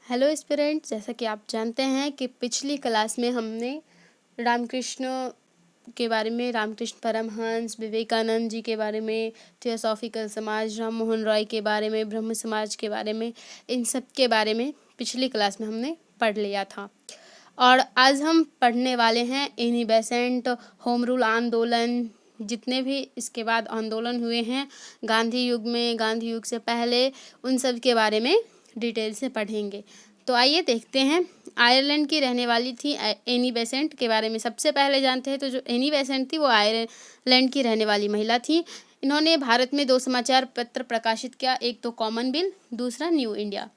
Hello students, जैसा कि आप जानते हैं कि पिछली क्लास में हमने रामकृष्ण के बारे में, रामकृष्ण परमहंस, विवेकानंद जी के बारे में, थियोसॉफिकल समाज, राम मोहन रॉय के बारे में, ब्रह्म समाज के बारे में, इन सब के बारे में पिछली क्लास में हमने पढ़ लिया था। और आज हम पढ़ने वाले हैं एनी बेसेंट, होम रूल आंदोलन, जितने भी इसके बाद आंदोलन हुए हैं गांधी युग में, गांधी युग से पहले, उन सब के बारे में डिटेल से पढ़ेंगे। तो आइए देखते हैं। आयरलैंड की रहने वाली थी एनी बेसेंट के बारे में सबसे पहले जानते हैं। तो जो एनी बेसेंट थी वो आयरलैंड की रहने वाली महिला थी। इन्होंने भारत में 2 समाचार पत्र प्रकाशित किया, एक तो कॉमन बिल, दूसरा न्यू इंडिया।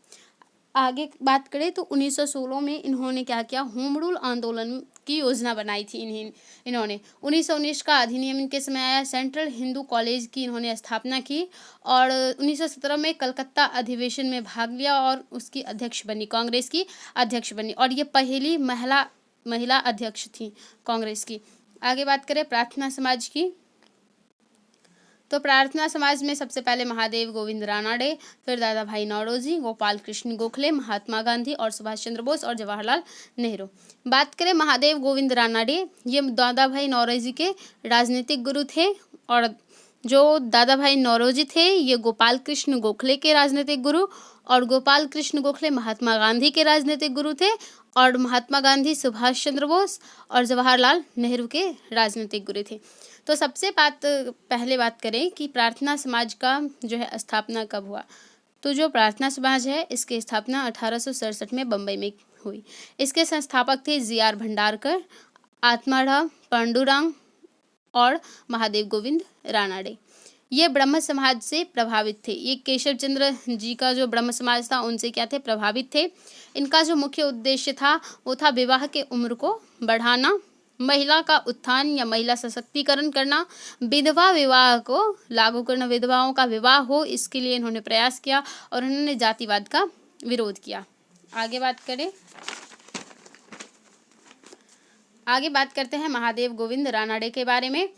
आगे बात करें तो 1916 में इन्होंने क्या किया, होम रूल आंदोलन की योजना बनाई थी। इन्होंने 1919 का अधिनियम इनके समय आया। सेंट्रल हिंदू कॉलेज की इन्होंने स्थापना की और 1917 में कलकत्ता अधिवेशन में भाग लिया और उसकी अध्यक्ष बनी, कांग्रेस की अध्यक्ष बनी, और ये पहली महिला अध्यक्ष थी कांग्रेस की। आगे बात करें प्रार्थना समाज की, तो प्रार्थना समाज में सबसे पहले महादेव गोविंद रानाडे, फिर दादा भाई नौरोजी, गोपाल कृष्ण गोखले, महात्मा गांधी और सुभाष चंद्र बोस और जवाहरलाल नेहरू। बात करें महादेव गोविंद रानाडे, ये दादा भाई नौरोजी के राजनीतिक गुरु थे, और जो दादा भाई नौरोजी थे ये गोपाल कृष्ण गोखले के राजनीतिक गुरु, और गोपाल कृष्ण गोखले महात्मा गांधी के राजनीतिक गुरु थे, और महात्मा गांधी सुभाष चंद्र बोस और जवाहरलाल नेहरू के राजनीतिक गुरु थे। तो सबसे पहले बात करें कि प्रार्थना समाज का जो है स्थापना कब हुआ। तो जो प्रार्थना समाज है इसकी स्थापना 1867 में बम्बई में हुई। इसके संस्थापक थे जी.आर. भंडारकर, आत्माराम पांडुरंग और महादेव गोविंद रानाडे। ये ब्रह्म समाज से प्रभावित थे। ये केशव चंद्र जी का जो ब्रह्म समाज था उनसे क्या थे, प्रभावित थे। इनका जो मुख्य उद्देश्य था वो था विवाह के उम्र को बढ़ाना, महिला का उत्थान या महिला सशक्तिकरण करना, विधवा विवाह को लागू करना, विधवाओं का विवाह हो, इसके लिए इन्होंने प्रयास किया और उन्होंने जातिवाद का विरोध किया। आगे बात करते हैं महादेव गोविंद रानाडे के बारे में।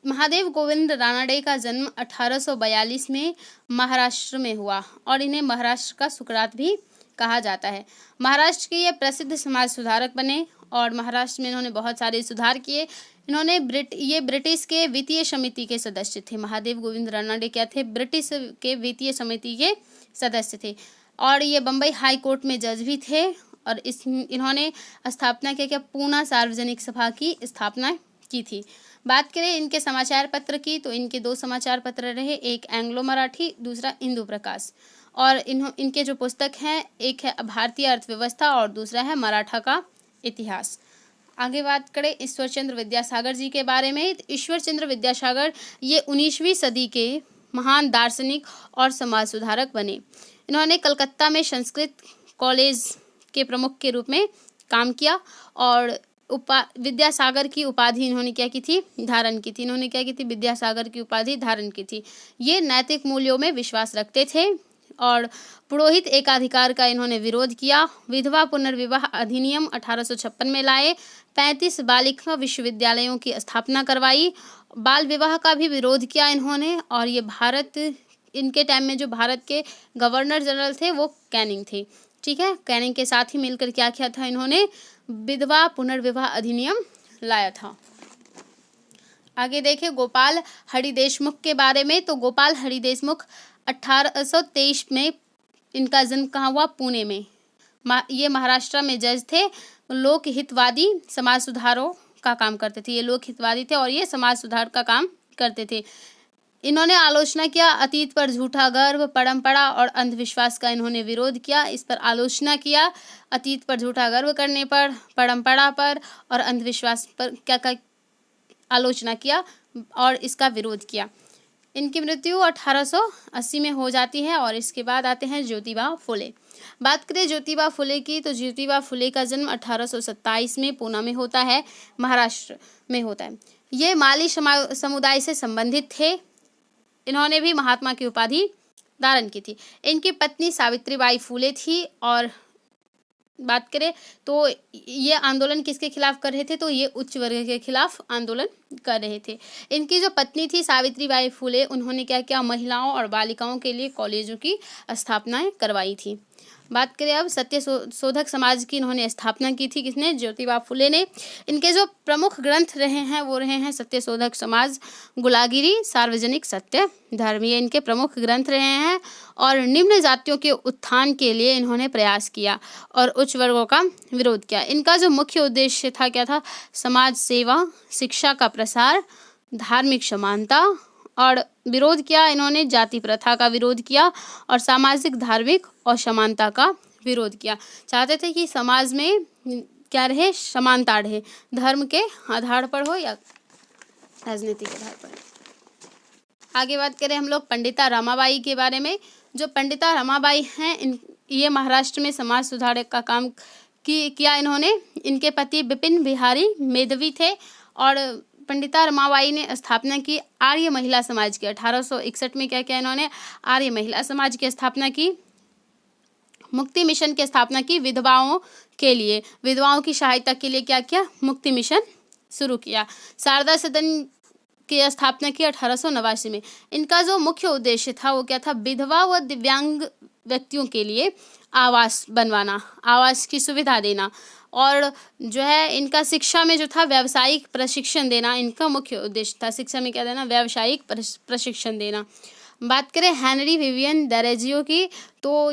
महादेव गोविंद रानाडे का जन्म 1842 में महाराष्ट्र में हुआ और इन्हें महाराष्ट्र का सुकरात भी कहा जाता है। महाराष्ट्र के ये प्रसिद्ध समाज सुधारक बने और महाराष्ट्र में इन्होंने बहुत सारे सुधार किए। इन्होंने ये ब्रिटिश के वित्तीय समिति के सदस्य थे। महादेव गोविंद रानाडे क्या थे, ब्रिटिश के वित्तीय समिति के सदस्य थे, और ये बम्बई हाई कोर्ट में जज भी थे। और इन्होंने स्थापना क्या, पूना सार्वजनिक सभा की स्थापना की थी। बात करें इनके समाचार पत्र की, तो इनके 2 समाचार पत्र रहे, एक एंग्लो मराठी, दूसरा इंदु प्रकाश। और इनके जो पुस्तक हैं, एक है भारतीय अर्थव्यवस्था और दूसरा है मराठा का इतिहास। आगे बात करें ईश्वर चंद्र विद्यासागर जी के बारे में। तो ईश्वर चंद्र विद्यासागर ये 19वीं सदी के महान दार्शनिक और समाज सुधारक बने। इन्होंने कलकत्ता में संस्कृत कॉलेज के प्रमुख के रूप में काम किया और विद्यासागर की उपाधि इन्होंने क्या की थी, धारण की थी। इन्होंने क्या की थी, विद्यासागर की उपाधि धारण की थी। ये नैतिक मूल्यों में विश्वास रखते थे और पुरोहित एकाधिकार का इन्होंने विरोध किया। विधवा पुनर्विवाह अधिनियम 1856 में लाए। 35 बालिका विश्वविद्यालयों की स्थापना करवाई। बाल विवाह का भी विरोध किया इन्होंने। और ये इनके टाइम में जो भारत के गवर्नर जनरल थे वो कैनिंग थे, ठीक है। कैनिंग के साथ ही मिलकर क्या किया था, इन्होंने विधवा पुनर्विवाह अधिनियम लाया था। आगे देखिए गोपाल हरि देशमुख के बारे में। तो गोपाल हरि देशमुख 1823 में इनका जन्म कहाँ हुआ, पुणे में। ये महाराष्ट्र में जज थे। लोकहितवादी समाज सुधारों का काम करते थे। ये लोकहितवादी थे और ये समाज सुधार का काम करते थे। इन्होंने आलोचना किया अतीत पर झूठा गर्व, परंपरा और अंधविश्वास का इन्होंने विरोध किया। इस पर आलोचना किया, अतीत पर झूठा गर्व करने पर, परंपरा पर और अंधविश्वास पर क्या आलोचना किया और इसका विरोध किया। इनकी मृत्यु 1880 में हो जाती है। और इसके बाद आते हैं ज्योतिबा फुले। बात करें ज्योतिबा फुले की, तो ज्योतिबा फुले का जन्म 1827 में पूना में होता है, महाराष्ट्र में होता है। ये माली समुदाय से संबंधित थे। इन्होंने भी महात्मा की उपाधि धारण की थी। इनकी पत्नी सावित्रीबाई फुले थी। और बात करें तो ये आंदोलन किसके खिलाफ कर रहे थे, तो ये उच्च वर्ग के खिलाफ आंदोलन कर रहे थे। इनकी जो पत्नी थी सावित्रीबाई फुले, उन्होंने क्या किया, महिलाओं और बालिकाओं के लिए कॉलेजों की स्थापनाएं करवाई थी। बात करें अब सत्य शोधक समाज की, इन्होंने स्थापना की थी, किसने, ज्योतिबा फुले ने। इनके जो प्रमुख ग्रंथ रहे हैं वो रहे हैं सत्य शोधक समाज, गुलागिरी, सार्वजनिक सत्य धर्म, ये इनके प्रमुख ग्रंथ रहे हैं। और निम्न जातियों के उत्थान के लिए इन्होंने प्रयास किया और उच्च वर्गों का विरोध किया। इनका जो मुख्य उद्देश्य था क्या था, समाज सेवा, शिक्षा का प्रसार, धार्मिक समानता, और विरोध किया इन्होंने जाति प्रथा का विरोध किया और सामाजिक, धार्मिक और समानता का विरोध किया। चाहते थे कि समाज में क्या रहे, समानता रहे, धर्म के आधार पर हो या राजनीतिक आधार पर। आगे बात करें हम लोग पंडिता रमाबाई के बारे में। जो पंडिता रमाबाई हैं, ये महाराष्ट्र में समाज सुधार का काम किया इन्होंने। इनके पति विपिन बिहारी मेधवी थे और पंडिता रमाबाई ने स्थापना की आर्य महिला समाज की। 1861 में क्या किया इन्होंने, आर्य महिला समाज की स्थापना की। मुक्ति मिशन की स्थापना की, विधवाओं के लिए, विधवाओं की सहायता के लिए क्या किया, मुक्ति मिशन शुरू किया। शारदा सदन की स्थापना की 1889 में। इनका जो मुख्य उद्देश्य था वो क्या था, विधवा व दिव्यांग व्यक्तियों के लिए आवास बनवाना, आवास की सुविधा देना, और जो है इनका शिक्षा में जो था व्यावसायिक प्रशिक्षण देना इनका मुख्य उद्देश्य था। शिक्षा में क्या देना, व्यावसायिक प्रशिक्षण देना। बात करें हेनरी विवियन डेरोजियो की, तो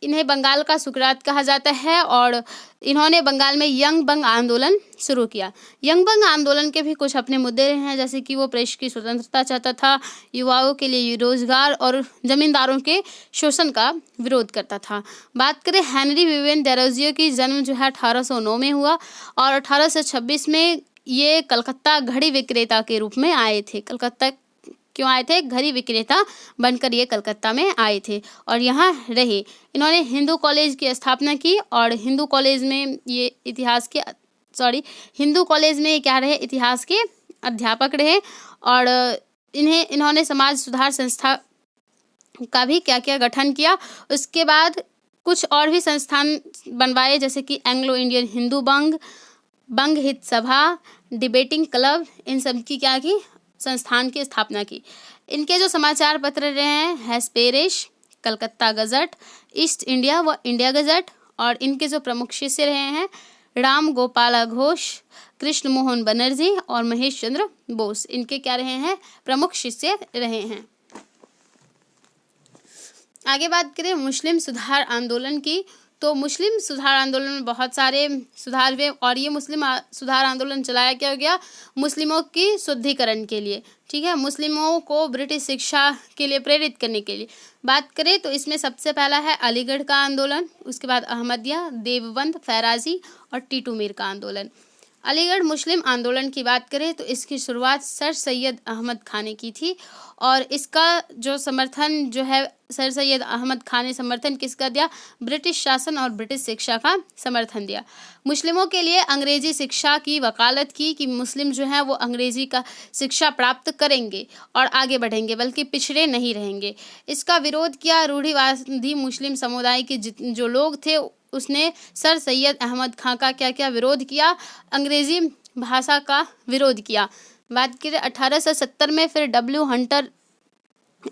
इन्हें बंगाल का सुकरात कहा जाता है और इन्होंने बंगाल में यंग बंग आंदोलन शुरू किया। यंग बंग आंदोलन के भी कुछ अपने मुद्दे रहे हैं, जैसे कि वो प्रेस की स्वतंत्रता चाहता था, युवाओं के लिए रोजगार और जमींदारों के शोषण का विरोध करता था। बात करें हेनरी विवियन डेरोजियो की, जन्म जो है 1809 में हुआ और 1826 में ये कलकत्ता घड़ी विक्रेता के रूप में आए थे। कलकत्ता क्यों आए थे, घड़ी विक्रेता बनकर ये कलकत्ता में आए थे और यहाँ रहे। इन्होंने हिंदू कॉलेज की स्थापना की और हिंदू कॉलेज में ये हिंदू कॉलेज में क्या रहे, इतिहास के अध्यापक रहे। और इन्होंने समाज सुधार संस्था का भी क्या क्या गठन किया। उसके बाद कुछ और भी संस्थान बनवाए, जैसे कि एंग्लो इंडियन हिंदू बंग हित सभा, डिबेटिंग क्लब, इन सब की क्या की, संस्थान की स्थापना की। इनके जो समाचार पत्र रहे हैं, हैस्पेरिश, कलकत्ता गजट, ईस्ट इंडिया व इंडिया गजट, और इनके जो प्रमुख शिष्य रहे हैं राम गोपाल घोष, कृष्ण मोहन बनर्जी और महेश चंद्र बोस, इनके क्या रहे हैं, प्रमुख शिष्य रहे हैं। आगे बात करें मुस्लिम सुधार आंदोलन की, तो मुस्लिम सुधार आंदोलन में बहुत सारे सुधार हुए और ये मुस्लिम सुधार आंदोलन चलाया क्या गया, मुस्लिमों की शुद्धिकरण के लिए, ठीक है, मुस्लिमों को ब्रिटिश शिक्षा के लिए प्रेरित करने के लिए। बात करें तो इसमें सबसे पहला है अलीगढ़ का आंदोलन, उसके बाद अहमदिया, देवबंद, फैराजी और टीटू मीर का आंदोलन। अलीगढ़ मुस्लिम आंदोलन की बात करें तो इसकी शुरुआत सर सैयद अहमद खान ने की थी और इसका जो समर्थन जो है सर सैयद अहमद खान ने समर्थन किसका दिया, ब्रिटिश शासन और ब्रिटिश शिक्षा का समर्थन दिया। मुस्लिमों के लिए अंग्रेजी शिक्षा की वकालत की कि मुस्लिम जो है वो अंग्रेजी का शिक्षा प्राप्त करेंगे और आगे बढ़ेंगे, बल्कि पिछड़े नहीं रहेंगे। इसका विरोध किया रूढ़िवादी मुस्लिम समुदाय के जो लोग थे, उसने सर सैयद अहमद खान का क्या क्या विरोध किया, अंग्रेजी भाषा का विरोध किया। बात करें 1870 में फिर डब्ल्यू हंटर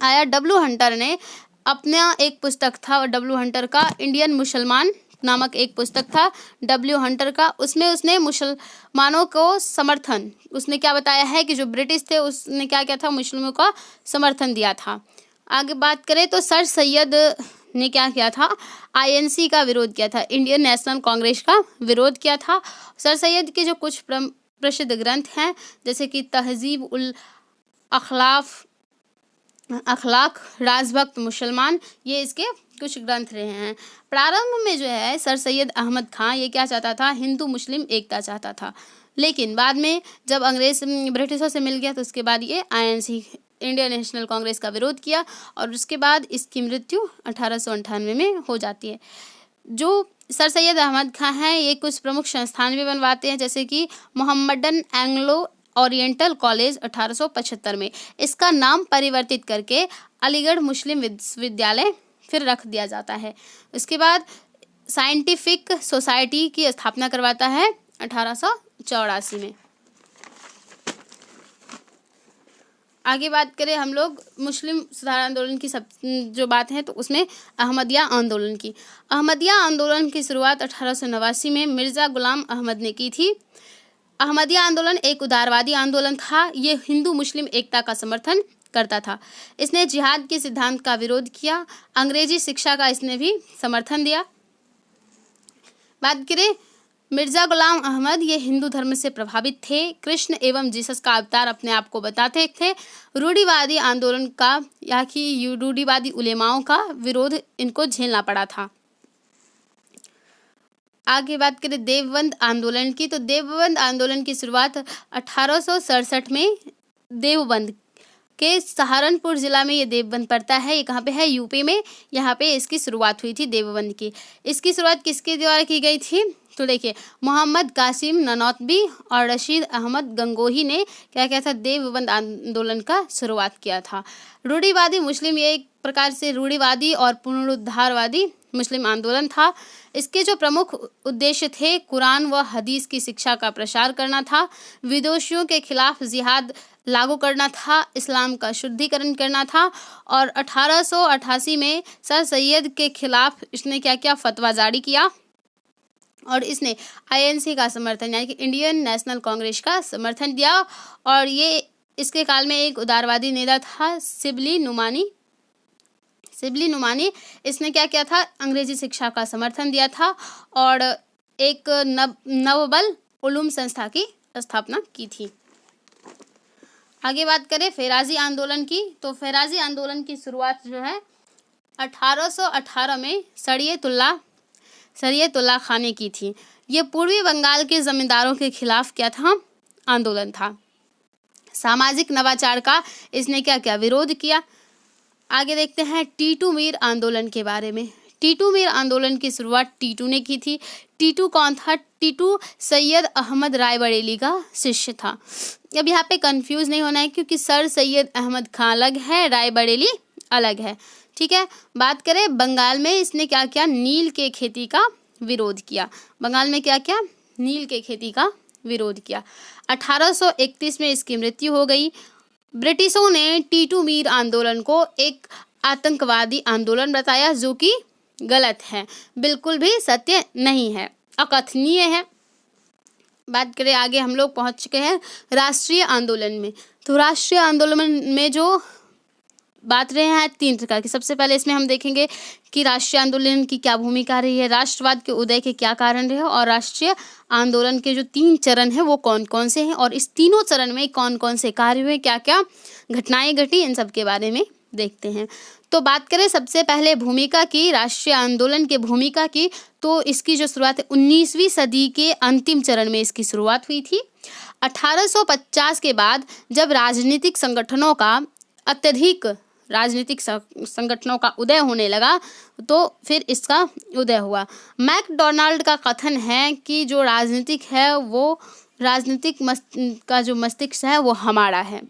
आया। डब्ल्यू हंटर ने अपना एक पुस्तक था, डब्ल्यू हंटर का इंडियन मुसलमान नामक एक पुस्तक था डब्ल्यू हंटर का, उसमें उसने मुसलमानों को समर्थन, उसने क्या बताया है कि जो ब्रिटिश थे उसने क्या किया था, मुस्लिमों का समर्थन दिया था। आगे बात करें तो सर सैयद ने क्या किया था, आईएनसी का विरोध किया था, इंडियन नेशनल कांग्रेस का विरोध किया था। सर सैयद के जो कुछ प्रसिद्ध ग्रंथ हैं, जैसे कि तहजीब उल अखलाक, राजभक्त मुसलमान, ये इसके कुछ ग्रंथ रहे हैं। प्रारंभ में जो है सर सैयद अहमद खान ये क्या चाहता था, हिंदू मुस्लिम एकता चाहता था, लेकिन बाद में जब अंग्रेज ब्रिटिशों से मिल गया तो उसके बाद ये आईएनसी इंडियन नेशनल कांग्रेस का विरोध किया और उसके बाद इसकी मृत्यु 1898 में हो जाती है। जो सर सैयद अहमद खान हैं ये कुछ प्रमुख संस्थान भी बनवाते हैं, जैसे कि मोहम्मदन एंग्लो ओरिएंटल कॉलेज 1875 में, इसका नाम परिवर्तित करके अलीगढ़ मुस्लिम विश्वविद्यालय फिर रख दिया जाता है। उसके बाद साइंटिफिक सोसाइटी की स्थापना करवाता है 1884 में। आगे बात करें हम लोग मुस्लिम सुधार आंदोलन की सब जो बात है तो उसमें अहमदिया आंदोलन की। अहमदिया आंदोलन की शुरुआत 1889 में मिर्ज़ा गुलाम अहमद ने की थी। अहमदिया आंदोलन एक उदारवादी आंदोलन था। ये हिंदू मुस्लिम एकता का समर्थन करता था। इसने जिहाद के सिद्धांत का विरोध किया। अंग्रेजी शिक्षा का इसने भी समर्थन दिया। बात करें मिर्ज़ा गुलाम अहमद, ये हिंदू धर्म से प्रभावित थे। कृष्ण एवं जीसस का अवतार अपने आप को बताते थे। रूढ़िवादी आंदोलन का या कि रूढ़िवादी उलेमाओं का विरोध इनको झेलना पड़ा था। आगे बात करें देवबंद आंदोलन की, तो देवबंद आंदोलन की शुरुआत 1867 में देवबंद के सहारनपुर जिला में ये देवबंद पड़ता है। ये कहाँ पे है? यूपी में। यहाँ पे इसकी शुरुआत हुई थी देवबंद की। इसकी शुरुआत किसके द्वारा की गई थी? तो देखिए मोहम्मद कासिम ननौतबी और रशीद अहमद गंगोही ने क्या किया था? देवबंद आंदोलन का शुरुआत किया था। रूढ़िवादी मुस्लिम, ये एक प्रकार से रूढ़िवादी और पुनरुद्धारवादी मुस्लिम आंदोलन था। इसके जो प्रमुख उद्देश्य थे कुरान व हदीस की शिक्षा का प्रसार करना था, विदेशियों के खिलाफ जिहाद लागू करना था, इस्लाम का शुद्धिकरण करना था और 1888 में सर सैयद के खिलाफ इसने क्या किया? फतवा जारी किया और इसने आईएनसी का समर्थन यानी कि इंडियन नेशनल कांग्रेस का समर्थन दिया। और ये इसके काल में एक उदारवादी नेता था शिबली नुमानी। इसने क्या किया था? अंग्रेजी शिक्षा का समर्थन दिया था और एक नवबल उलूम संस्था की स्थापना की थी। आगे बात करें फेराजी आंदोलन की, तो फेराजी आंदोलन की शुरुआत जो है 1818 में सरियतुल्लाह खान ने की थी। ये पूर्वी बंगाल के जमींदारों के खिलाफ क्या था? आंदोलन था। सामाजिक नवाचार का इसने क्या किया? विरोध किया। आगे देखते हैं टीटू मीर आंदोलन के बारे में। टीटू मीर आंदोलन की शुरुआत टीटू ने की थी। टीटू कौन था? टीटू सैयद अहमद रायबरेली का शिष्य था। अब यहाँ पे कंफ्यूज नहीं होना है क्योंकि सर सैयद अहमद खान अलग है, रायबरेली अलग है, ठीक है। बात करें बंगाल में, इसने क्या किया? नील के खेती का विरोध किया। बंगाल में क्या किया? नील के खेती का विरोध किया। 1831 में इसकी मृत्यु हो गई। ब्रिटिशों ने टीटू मीर आंदोलन को एक आतंकवादी आंदोलन बताया जो कि गलत है, बिल्कुल भी सत्य नहीं है, अकथनीय है। बात करें आगे, हम लोग पहुंच चुके हैं राष्ट्रीय आंदोलन में। तो राष्ट्रीय आंदोलन में जो बात रहे हैं 3 प्रकार की। सबसे पहले इसमें हम देखेंगे कि राष्ट्रीय आंदोलन की क्या भूमिका रही है, राष्ट्रवाद के उदय के क्या कारण रहे और राष्ट्रीय आंदोलन के जो 3 चरण हैं वो कौन कौन से हैं और इस तीनों चरण में कौन कौन से कार्य हुए, क्या क्या घटनाएं घटी, इन सब के बारे में देखते हैं। तो बात करें सबसे पहले भूमिका की, राष्ट्रीय आंदोलन के भूमिका की, तो इसकी जो शुरुआत है 19वीं सदी के अंतिम चरण में इसकी शुरुआत हुई थी। 1850 के बाद जब राजनीतिक संगठनों का उदय होने लगा तो फिर इसका उदय हुआ। मैकडोनाल्ड का कथन है कि जो राजनीतिक है वो का जो मस्तिष्क है वो हमारा है।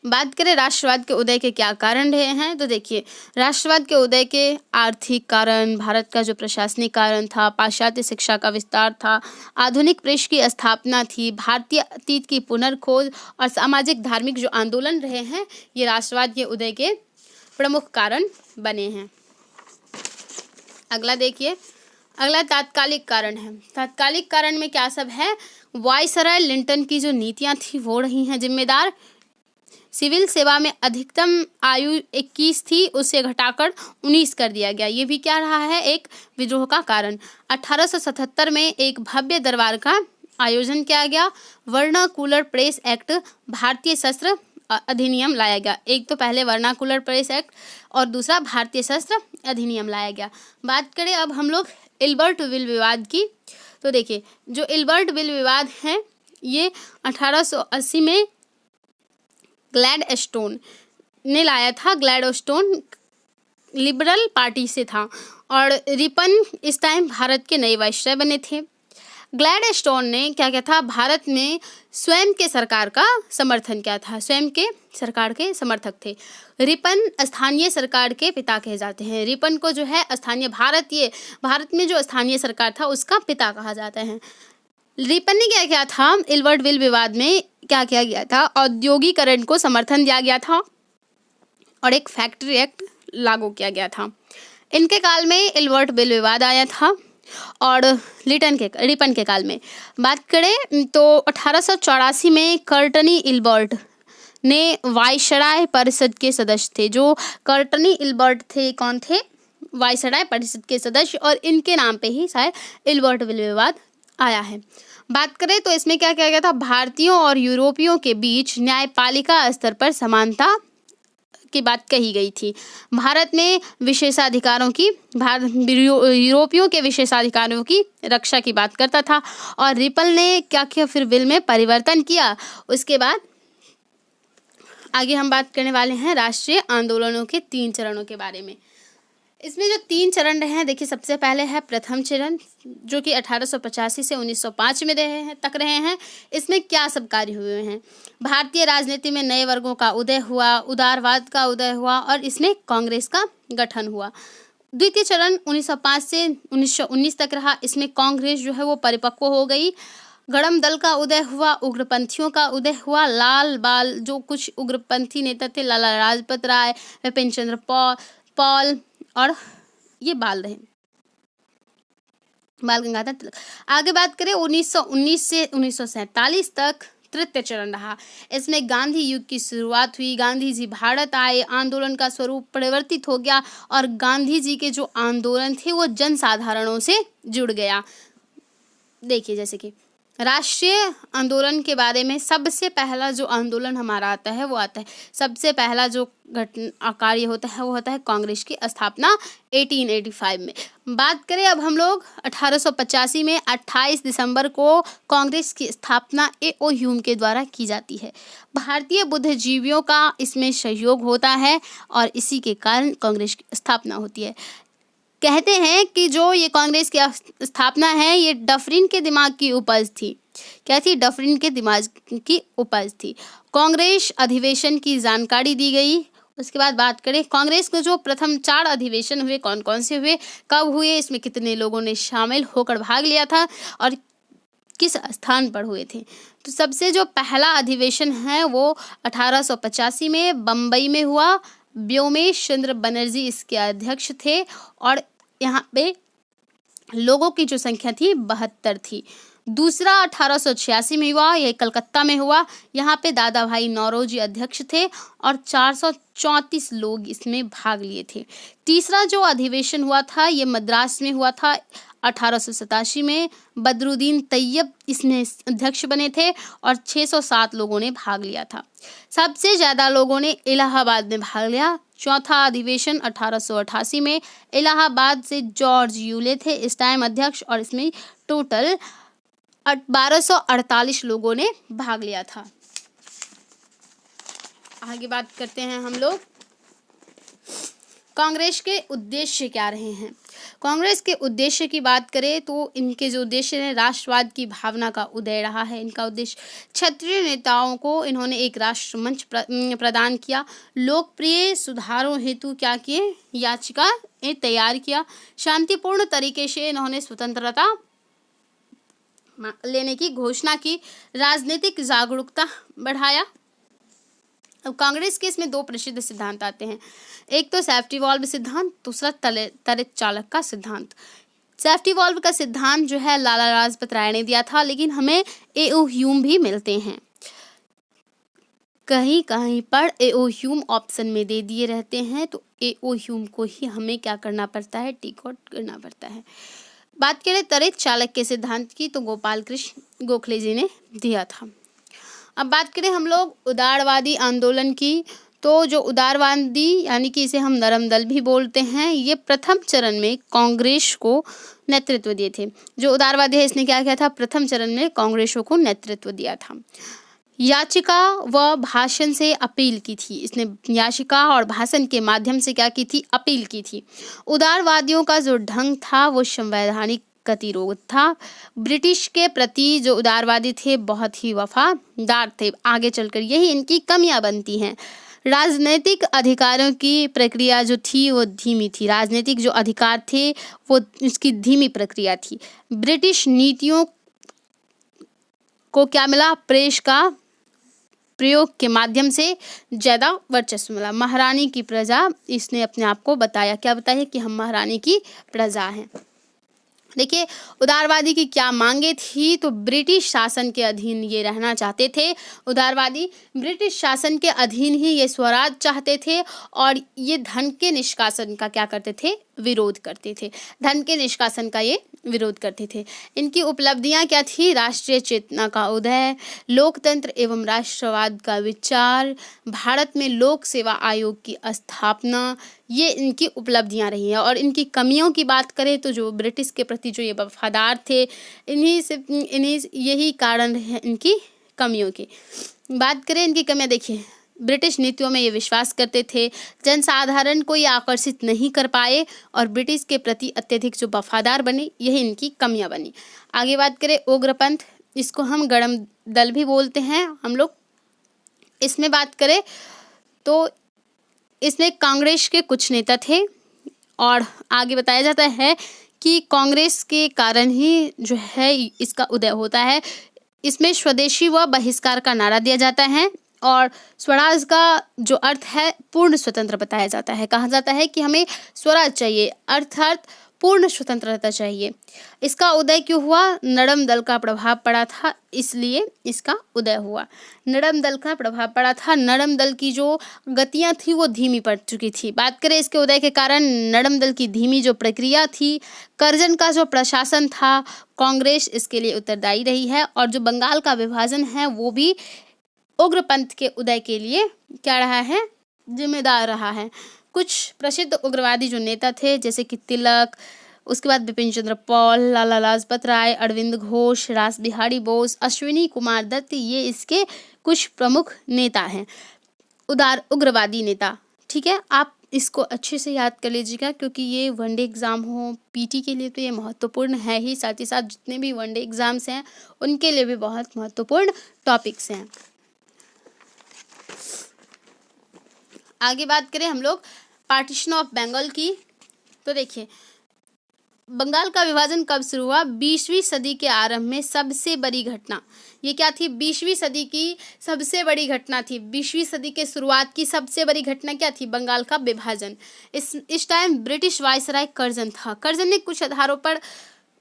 बात करें राष्ट्रवाद के उदय के क्या कारण रहे हैं, तो देखिए राष्ट्रवाद के उदय के आर्थिक कारण, भारत का जो प्रशासनिक कारण था, पाश्चात्य शिक्षा का विस्तार था, आधुनिक प्रेस की स्थापना थी, भारतीय अतीत की पुनर्खोज और सामाजिक धार्मिक जो आंदोलन रहे हैं, ये राष्ट्रवाद के उदय के प्रमुख कारण बने हैं। अगला देखिए, अगला तात्कालिक कारण है। तात्कालिक कारण में क्या सब है? वायसराय लिंटन की जो नीतियाँ थी वो रही हैं जिम्मेदार। सिविल सेवा में अधिकतम आयु 21 थी, उसे घटाकर 19 कर दिया गया। ये भी क्या रहा है? एक विद्रोह का कारण। 1877 में एक भव्य दरबार का आयोजन किया गया। वर्नाकुलर प्रेस एक्ट, भारतीय शस्त्र अधिनियम लाया गया। एक तो पहले वर्नाकुलर प्रेस एक्ट और दूसरा भारतीय शस्त्र अधिनियम लाया गया। बात करें अब हम लोग इल्बर्ट विल विवाद की, तो देखिए जो इल्बर्ट विल विवाद है ये 1880 में ग्लैडस्टोन ने लाया था। ग्लैडस्टोन लिबरल पार्टी से था और रिपन इस टाइम भारत के नए वाइसरॉय बने थे। ग्लैडस्टोन ने क्या किया था? भारत में स्वयं के सरकार का समर्थन किया था, स्वयं के सरकार के समर्थक थे। रिपन स्थानीय सरकार के पिता कहे जाते हैं। रिपन को जो है स्थानीय भारत में जो स्थानीय सरकार था उसका पिता कहा जाता है। रिपन ने क्या किया था? इल्बर्ट विल विवाद में क्या किया गया था, औद्योगिकरण को समर्थन दिया गया था और एक फैक्ट्री एक्ट लागू किया गया था। इनके काल में इल्बर्ट बिल विवाद आया था और रिपन के काल में बात करें तो 1884 में कर्टनी इल्बर्ट ने वायसराय परिषद के सदस्य थे। जो कर्टनी इल्बर्ट थे, कौन थे? वायसराय परिषद के सदस्य, और इनके नाम पे ही शायद इल्बर्ट बिल विवाद आया है। बात करें तो इसमें क्या किया गया था, भारतीयों और यूरोपियों के बीच न्यायपालिका स्तर पर समानता की बात कही गई थी। भारत में विशेषाधिकारों की यूरोपियों के विशेषाधिकारों की रक्षा की बात करता था। और रिपन ने क्या किया, फिर बिल में परिवर्तन किया। उसके बाद आगे हम बात करने वाले हैं राष्ट्रीय आंदोलनों के 3 चरणों के बारे में। इसमें जो 3 चरण रहे हैं, देखिए सबसे पहले है प्रथम चरण, जो कि 1885 से 1905 में तक रहे हैं। इसमें क्या सब कार्य हुए हैं? भारतीय राजनीति में नए वर्गों का उदय हुआ, उदारवाद का उदय हुआ और इसमें कांग्रेस का गठन हुआ। द्वितीय चरण 1905 से 1919 तक रहा। इसमें कांग्रेस जो है वो परिपक्व हो गई, गणम दल का उदय हुआ, उग्रपंथियों का उदय हुआ, लाल बाल जो कुछ उग्रपंथी नेता थे, लाला लाजपत राय, विपिन चंद्र पॉल और ये बाल गंगाधर तिलक। आगे बात करें 1919 से 1947 तक तृतीय चरण रहा। इसमें गांधी युग की शुरुआत हुई, गांधी जी भारत आए, आंदोलन का स्वरूप परिवर्तित हो गया और गांधी जी के जो आंदोलन थे वो जनसाधारणों से जुड़ गया। देखिए जैसे कि राष्ट्रीय आंदोलन के बारे में सबसे पहला जो आंदोलन हमारा आता है वो आता है, सबसे पहला जो कार्य होता है वो होता है कांग्रेस की स्थापना 1885 में। बात करें अब हम लोग 1885 में 28 दिसंबर को कांग्रेस की स्थापना ए.ओ. ह्यूम के द्वारा की जाती है। भारतीय बुद्धिजीवियों का इसमें सहयोग होता है और इसी के कारण कांग्रेस की स्थापना होती है। कहते हैं कि जो ये कांग्रेस की स्थापना है ये डफरिन के दिमाग की उपज थी। क्या थी? डफरिन के दिमाग की उपज थी। कांग्रेस अधिवेशन की जानकारी दी गई। उसके बाद बात करें कांग्रेस के जो प्रथम 4 अधिवेशन हुए, कौन कौन से हुए, कब हुए, इसमें कितने लोगों ने शामिल होकर भाग लिया था और किस स्थान पर हुए थे। तो सबसे जो पहला अधिवेशन है वो 1885 में बम्बई में हुआ। व्योमेश चंद्र बनर्जी इसके अध्यक्ष थे और यहाँ पे लोगों की जो संख्या थी 72 थी। दूसरा 1886 में हुआ, यह कलकत्ता में हुआ। यहाँ पे दादा भाई नौरोजी अध्यक्ष थे और 434 लोग इसमें भाग लिए थे। तीसरा जो अधिवेशन हुआ था ये मद्रास में हुआ था 1887 में। बदरुद्दीन तैयब इसमें अध्यक्ष बने थे और 607 लोगों ने भाग लिया था। सबसे ज़्यादा लोगों ने इलाहाबाद में भाग लिया। चौथा अधिवेशन 1888 में, इलाहाबाद से जॉर्ज यूले थे इस टाइम अध्यक्ष और इसमें टोटल 1248 लोगों ने भाग लिया था। आगे बात करते हैं हम लोग कांग्रेस के उद्देश्य क्या रहे हैं। कांग्रेस के उद्देश्य की बात करें तो इनके जो उद्देश्य है, राष्ट्रवाद की भावना का उदय रहा है इनका उद्देश्य। क्षत्रिय नेताओं को इन्होंने एक राष्ट्र मंच प्रदान किया। लोकप्रिय सुधारों हेतु क्या किए, याचिका तैयार किया। शांतिपूर्ण तरीके से इन्होंने स्वतंत्रता लेने की घोषणा की। राजनीतिक जागरूकता बढ़ाया। अब कांग्रेस के इसमें 2 प्रसिद्ध सिद्धांत आते हैं, एक तो सेफ्टी वॉल्व सिद्धांत, दूसरा त्वरित चालक का सिद्धांत। सेफ्टी वॉल्व का सिद्धांत जो है लाला लाजपत राय ने दिया था, लेकिन हमें ए.ओ. ह्यूम भी मिलते हैं। कहीं कहीं पर ए.ओ. ह्यूम ऑप्शन में दे दिए रहते हैं, तो ए.ओ. ह्यूम को ही हमें क्या करना पड़ता है, टिक आउट करना पड़ता है। बात करें त्वरित चालक के सिद्धांत की तो गोपाल कृष्ण गोखले जी ने दिया था। अब बात करें हम लोग उदारवादी आंदोलन की, तो जो उदारवादी यानी कि इसे हम नरम दल भी बोलते हैं, ये प्रथम चरण में कांग्रेस को नेतृत्व दिए थे। जो उदारवादी है इसने क्या किया था, प्रथम चरण में कांग्रेसों को नेतृत्व दिया था। याचिका व भाषण से अपील की थी। इसने याचिका और भाषण के माध्यम से क्या की थी, अपील की थी। उदारवादियों का जो ढंग था वो संवैधानिक गतिरोध था। ब्रिटिश के प्रति जो उदारवादी थे बहुत ही वफादार थे। आगे चलकर यही इनकी कमियां बनती हैं। राजनीतिक अधिकारों की प्रक्रिया जो थी वो धीमी थी। राजनीतिक जो अधिकार थे वो उसकी धीमी प्रक्रिया थी। ब्रिटिश नीतियों को क्या मिला, प्रेस का प्रयोग के माध्यम से ज्यादा वर्चस्व मिला। महारानी की प्रजा, इसने अपने आप को बताया, क्या बताया कि हम महारानी की प्रजा हैं। देखिए उदारवादी की क्या मांगे थी, तो ब्रिटिश शासन के अधीन ये रहना चाहते थे। उदारवादी ब्रिटिश शासन के अधीन ही ये स्वराज चाहते थे और ये धन के निष्कासन का क्या करते थे, विरोध करते थे। धन के निष्कासन का ये विरोध करते थे। इनकी उपलब्धियां क्या थी, राष्ट्रीय चेतना का उदय, लोकतंत्र एवं राष्ट्रवाद का विचार, भारत में लोक सेवा आयोग की स्थापना, ये इनकी उपलब्धियां रही हैं। और इनकी कमियों की बात करें तो जो ब्रिटिश के प्रति जो ये वफादार थे, इन्हीं यही कारण है इनकी कमियों की। बात करें इनकी कमियां, देखिए ब्रिटिश नीतियों में ये विश्वास करते थे, जनसाधारण को ये आकर्षित नहीं कर पाए और ब्रिटिश के प्रति अत्यधिक जो वफादार बने, यही इनकी कमियां बनी। आगे बात करें उग्रपंथ, इसको हम गरम दल भी बोलते हैं हम लोग। इसमें बात करें तो इसमें कांग्रेस के कुछ नेता थे और आगे बताया जाता है कि कांग्रेस के कारण ही जो है इसका उदय होता है। इसमें स्वदेशी व बहिष्कार का नारा दिया जाता है और स्वराज का जो अर्थ है पूर्ण स्वतंत्र बताया जाता है। कहा जाता है कि हमें स्वराज चाहिए, अर्थात पूर्ण स्वतंत्रता चाहिए। इसका उदय क्यों हुआ, नरम दल का प्रभाव पड़ा था, इसलिए इसका उदय हुआ। नरम दल का प्रभाव पड़ा था, नरम दल की जो गतियां थी वो धीमी पड़ चुकी थी। बात करें इसके उदय के कारण, नरम दल की धीमी जो प्रक्रिया थी, कर्जन का जो प्रशासन था, कांग्रेस इसके लिए उत्तरदायी रही है। और जो बंगाल का विभाजन है वो भी उग्रपंथ के उदय के लिए क्या रहा है, जिम्मेदार रहा है। कुछ प्रसिद्ध उग्रवादी जो नेता थे जैसे कि तिलक, उसके बाद बिपिन चंद्र पॉल, लाला लाजपत राय, अरविंद घोष, रास बिहारी बोस, अश्विनी कुमार दत्त, ये इसके कुछ प्रमुख नेता हैं, उग्रवादी नेता। ठीक है, आप इसको अच्छे से याद कर लीजिएगा क्योंकि ये वनडे एग्जाम हो, पीटी के लिए तो ये महत्वपूर्ण है ही, साथ ही साथ जितने भी वनडे एग्जाम्स हैं उनके लिए भी बहुत महत्वपूर्ण टॉपिक्स हैं। आगे बात करें हम लोग पार्टीशन ऑफ बंगाल की, तो देखिए बंगाल का विभाजन कब शुरू हुआ, 20वीं सदी के आरंभ में सबसे बड़ी घटना ये क्या थी, 20वीं सदी की सबसे बड़ी घटना थी। 20वीं सदी के शुरुआत की सबसे बड़ी घटना क्या थी, बंगाल का विभाजन। इस टाइम ब्रिटिश वायसराय कर्जन था। कर्जन ने कुछ आधारों पर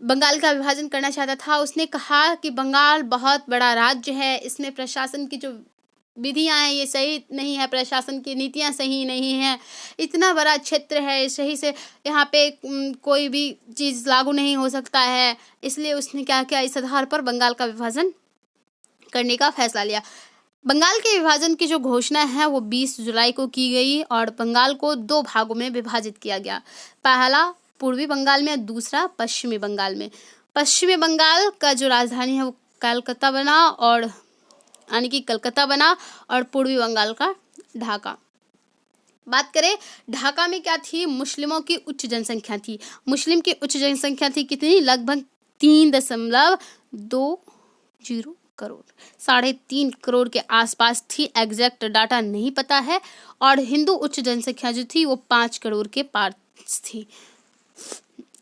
बंगाल का विभाजन करना चाहता था। उसने कहा कि बंगाल बहुत बड़ा राज्य है, इसमें प्रशासन की जो विधियां हैं ये सही नहीं है, प्रशासन की नीतियां सही नहीं है, इतना बड़ा क्षेत्र है, सही से यहाँ पे कोई भी चीज़ लागू नहीं हो सकता है। इसलिए उसने क्या किया, इस आधार पर बंगाल का विभाजन करने का फैसला लिया। बंगाल के विभाजन की जो घोषणा है वो 20 जुलाई को की गई और बंगाल को 2 भागों में विभाजित किया गया। पहला पूर्वी बंगाल में, दूसरा पश्चिमी बंगाल में। पश्चिमी बंगाल का जो राजधानी है वो कलकत्ता बना और पूर्वी बंगाल का ढाका। बात करें ढाका में क्या थी, मुस्लिमों की उच्च जनसंख्या थी। मुस्लिम की उच्च जनसंख्या थी कितनी, लगभग 3.20 करोड़, 3.5 करोड़ के आसपास थी। एग्जैक्ट डाटा नहीं पता है। और हिंदू उच्च जनसंख्या जो थी वो 5 करोड़ के पार थी।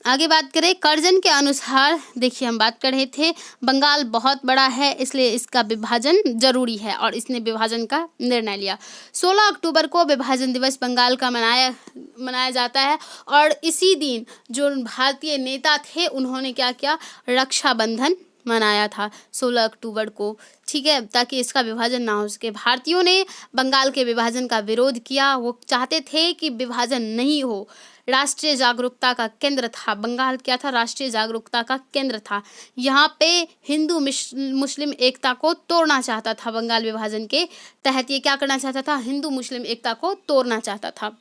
आगे बात करें कर्जन के अनुसार, देखिए हम बात कर रहे थे बंगाल बहुत बड़ा है इसलिए इसका विभाजन जरूरी है और इसने विभाजन का निर्णय लिया। 16 अक्टूबर को विभाजन दिवस बंगाल का मनाया जाता है और इसी दिन जो भारतीय नेता थे उन्होंने क्या किया, रक्षाबंधन मनाया था 16 अक्टूबर को। ठीक है, ताकि इसका विभाजन ना हो सके। भारतीयों ने बंगाल के विभाजन का विरोध किया। वो चाहते थे कि विभाजन नहीं हो। राष्ट्रीय जागरूकता का केंद्र था बंगाल, क्या था, राष्ट्रीय जागरूकता का केंद्र था। यहाँ पे हिंदू मुस्लिम एकता को तोड़ना चाहता था। बंगाल विभाजन के तहत ये क्या करना चाहता था, हिंदू मुस्लिम एकता को तोड़ना चाहता था।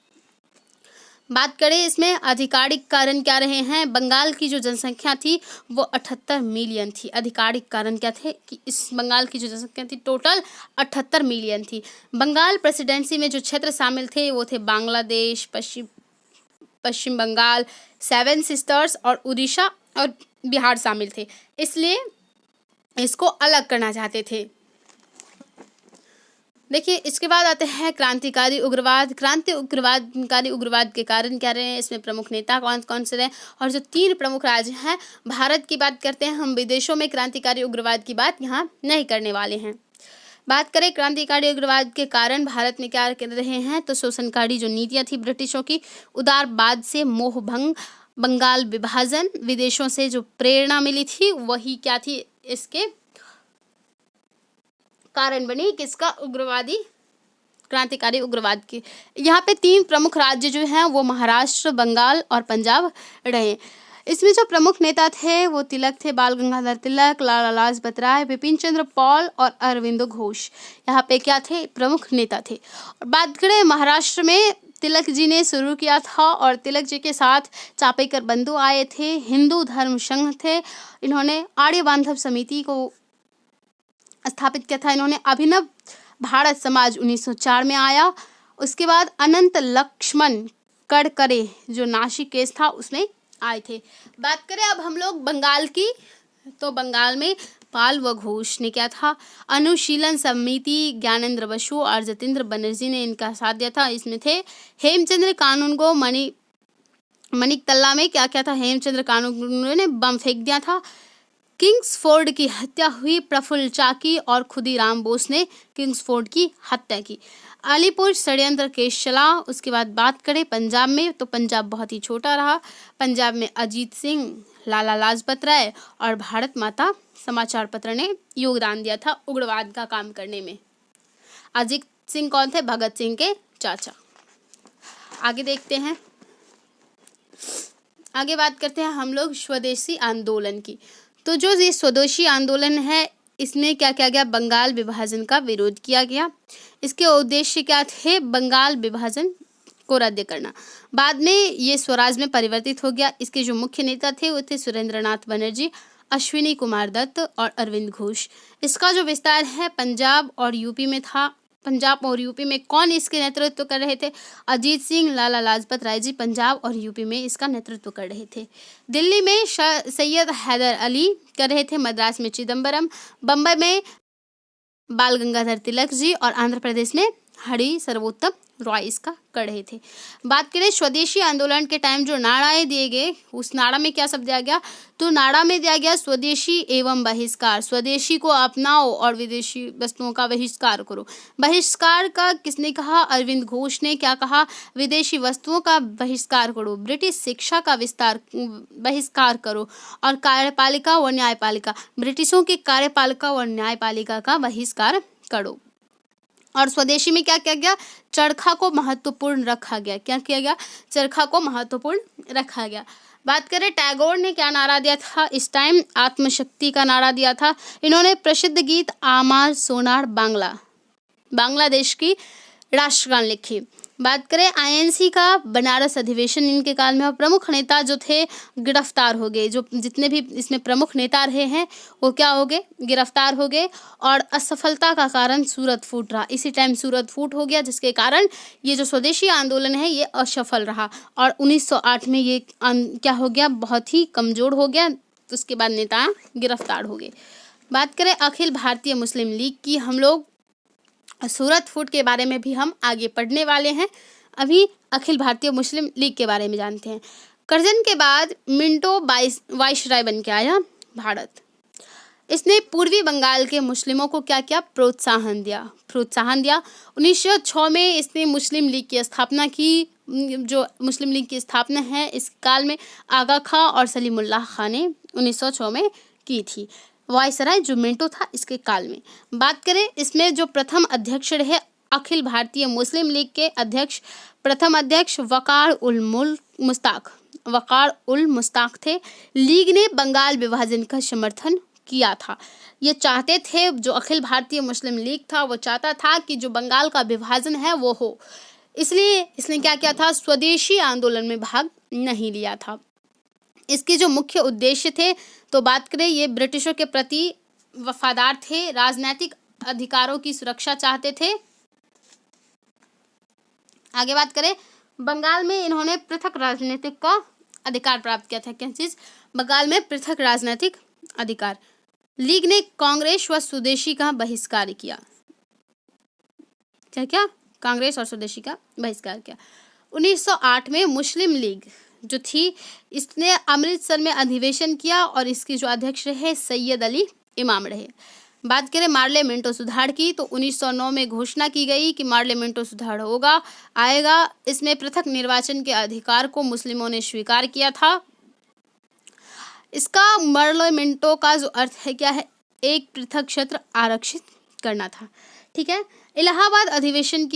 बात करें इसमें आधिकारिक कारण क्या रहे हैं, बंगाल की जो जनसंख्या थी वो 78 मिलियन थी। आधिकारिक कारण क्या थे कि इस बंगाल की जो जनसंख्या थी टोटल 78 मिलियन थी। बंगाल प्रेसिडेंसी में जो क्षेत्र शामिल थे वो थे बांग्लादेश, पश्चिम बंगाल, 7 सिस्टर्स और उड़ीसा और बिहार शामिल थे। इसलिए इसको अलग करना चाहते थे। देखिए इसके बाद आते हैं क्रांतिकारी उग्रवाद। क्रांतिकारी उग्रवाद के कारण क्या रहे हैं, इसमें प्रमुख नेता कौन कौन से रहे और जो 3 प्रमुख राज्य हैं। भारत की बात करते हैं हम, विदेशों में क्रांतिकारी उग्रवाद की बात यहाँ नहीं करने वाले हैं। बात करें क्रांतिकारी उग्रवाद के कारण भारत में क्या कर रहे हैं, तो शोषणकारी जो नीतियां थी ब्रिटिशों की, उदारवाद से मोह भंग, बंगाल विभाजन, विदेशों से जो प्रेरणा मिली थी वही क्या थी, इसके कारण बनी, किसका, उग्रवादी, क्रांतिकारी उग्रवाद के। यहाँ पे 3 प्रमुख राज्य जो हैं वो महाराष्ट्र, बंगाल और पंजाब रहे। इसमें जो प्रमुख नेता थे वो तिलक थे, बाल गंगाधर तिलक, लाला लाजपत राय, बिपिन चंद्र पाल और अरविंदो घोष, यहाँ पे क्या थे, प्रमुख नेता थे। और बात करें महाराष्ट्र में, तिलक जी ने शुरू किया था और तिलक जी के साथ चापेकर बंधु आए थे, हिंदू धर्म संघ थे, इन्होंने आर्य बांधव समिति को स्थापित किया था, इन्होंने अभिनव भारत समाज 1904 में आया। उसके बाद अनंत लक्ष्मण कड़करे जो नासिक केस था उसमें आए थे। बात करें अब हम लोग बंगाल की, तो बंगाल में पाल व घोष ने क्या था, अनुशीलन समिति, ज्ञानेंद्र बसु और जतेंद्र बनर्जी ने इनका साथ दिया था। इसमें थे हेमचंद्र कानूनगो, मणिकतल्ला में क्या क्या था, हेमचंद्र कानूनगो ने बम फेंक दिया था। किंग्सफोर्ड की हत्या हुई, प्रफुल्ल चाकी और खुदीराम बोस ने किंग्सफोर्ड की हत्या की। अलीपुर षड्यंत्र केस चला। उसके बाद बात करें पंजाब में, तो पंजाब बहुत ही छोटा रहा। पंजाब में अजीत सिंह, लाला लाजपत राय और भारत माता समाचार पत्र ने योगदान दिया था उग्रवाद का काम करने में। अजीत सिंह कौन थे, भगत सिंह के चाचा। आगे देखते हैं, आगे बात करते हैं हम लोग स्वदेशी आंदोलन की। तो जो ये स्वदेशी आंदोलन है इसमें क्या किया गया, बंगाल विभाजन का विरोध किया गया। इसके उद्देश्य क्या थे, बंगाल विभाजन को रद्द करना। बाद में ये स्वराज में परिवर्तित हो गया। इसके जो मुख्य नेता थे वो थे सुरेंद्रनाथ बनर्जी, अश्विनी कुमार दत्त और अरविंद घोष। इसका जो विस्तार है पंजाब और यूपी में था। पंजाब और यूपी में कौन इसके नेतृत्व कर रहे थे, अजीत सिंह, लाला लाजपत राय जी पंजाब और यूपी में इसका नेतृत्व कर रहे थे। दिल्ली में सैयद हैदर अली कर रहे थे, मद्रास में चिदम्बरम, बम्बई में बाल गंगाधर तिलक जी और आंध्र प्रदेश में हरि सर्वोत्तम रॉय इसका कर रहे थे। बात करें स्वदेशी आंदोलन के टाइम जो नाराएं दिए गए, उस नारा में क्या सब दिया गया, तो नारा में दिया गया स्वदेशी एवं बहिष्कार, स्वदेशी को अपनाओ और विदेशी वस्तुओं का बहिष्कार करो। बहिष्कार का किसने कहा, अरविंद घोष ने क्या कहा, विदेशी वस्तुओं का बहिष्कार करो, ब्रिटिश शिक्षा का बहिष्कार करो और कार्यपालिका व न्यायपालिका, ब्रिटिशों की कार्यपालिका व न्यायपालिका का बहिष्कार करो। और स्वदेशी में क्या किया गया, चरखा को महत्वपूर्ण रखा गया। क्या किया गया, चरखा को महत्वपूर्ण रखा गया। बात करें टैगोर ने क्या नारा दिया था, इस टाइम आत्मशक्ति का नारा दिया था। इन्होंने प्रसिद्ध गीत आमार सोनार बांग्ला, बांग्लादेश की राष्ट्रगान लिखी। बात करें आईएनसी का बनारस अधिवेशन इनके काल में, प्रमुख नेता जो थे गिरफ्तार हो गए। जो जितने भी इसमें प्रमुख नेता रहे हैं वो क्या हो गए, गिरफ्तार हो गए। और असफलता का कारण सूरत फूट रहा। इसी टाइम सूरत फूट हो गया जिसके कारण ये जो स्वदेशी आंदोलन है ये असफल रहा और 1908 में ये क्या हो गया, बहुत ही कमजोर हो गया। तो उसके बाद नेता गिरफ्तार हो गए। बात करें अखिल भारतीय मुस्लिम लीग की, हम लोग सूरत फूट के बारे में भी हम आगे पढ़ने वाले हैं। अभी अखिल भारतीय मुस्लिम लीग के बारे में जानते हैं। करजन के बाद मिंटो वाइसराय बन के आया भारत। इसने पूर्वी बंगाल के मुस्लिमों को क्या किया, प्रोत्साहन दिया। 1906 में इसने मुस्लिम लीग की स्थापना की। जो मुस्लिम लीग की स्थापना है इस काल में आगा खां और सलीमुल्लाह खां ने 1906 में की थी। वायसराय जो मिंटो था इसके काल में। बात करें इसमें जो प्रथम अध्यक्ष रहे अखिल भारतीय मुस्लिम लीग के अध्यक्ष, प्रथम अध्यक्ष वकार उल मुश्ताक थे। लीग ने बंगाल विभाजन का समर्थन किया था। ये चाहते थे, जो अखिल भारतीय मुस्लिम लीग था वो चाहता था कि जो बंगाल का विभाजन है वो हो, इसलिए इसने क्या किया था, स्वदेशी आंदोलन में भाग नहीं लिया था। इसके जो मुख्य उद्देश्य थे तो बात करें, ये ब्रिटिशों के प्रति वफादार थे, राजनीतिक अधिकारों की सुरक्षा चाहते थे। आगे बात करें, बंगाल में इन्होंने पृथक राजनीतिक का अधिकार प्राप्त किया था। क्या चीज, बंगाल में पृथक राजनीतिक अधिकार। लीग ने कांग्रेस व स्वदेशी का बहिष्कार किया। क्या कांग्रेस और स्वदेशी का बहिष्कार किया। 1908 में मुस्लिम लीग जो थी इसने अमृतसर में अधिवेशन किया और इसके जो अध्यक्ष रहे सैयद अली इमाम रहे। बात करें मार्ले मिंटो सुधार की तो 1909 में घोषणा की गई कि मार्ले मिंटो सुधार होगा आएगा। इसमें पृथक निर्वाचन के अधिकार को मुस्लिमों ने स्वीकार किया था। इसका मार्ले मिंटो का जो अर्थ है क्या है, एक पृथक क्षेत्र आरक्षित करना था। ठीक है, इलाहाबाद अधिवेशन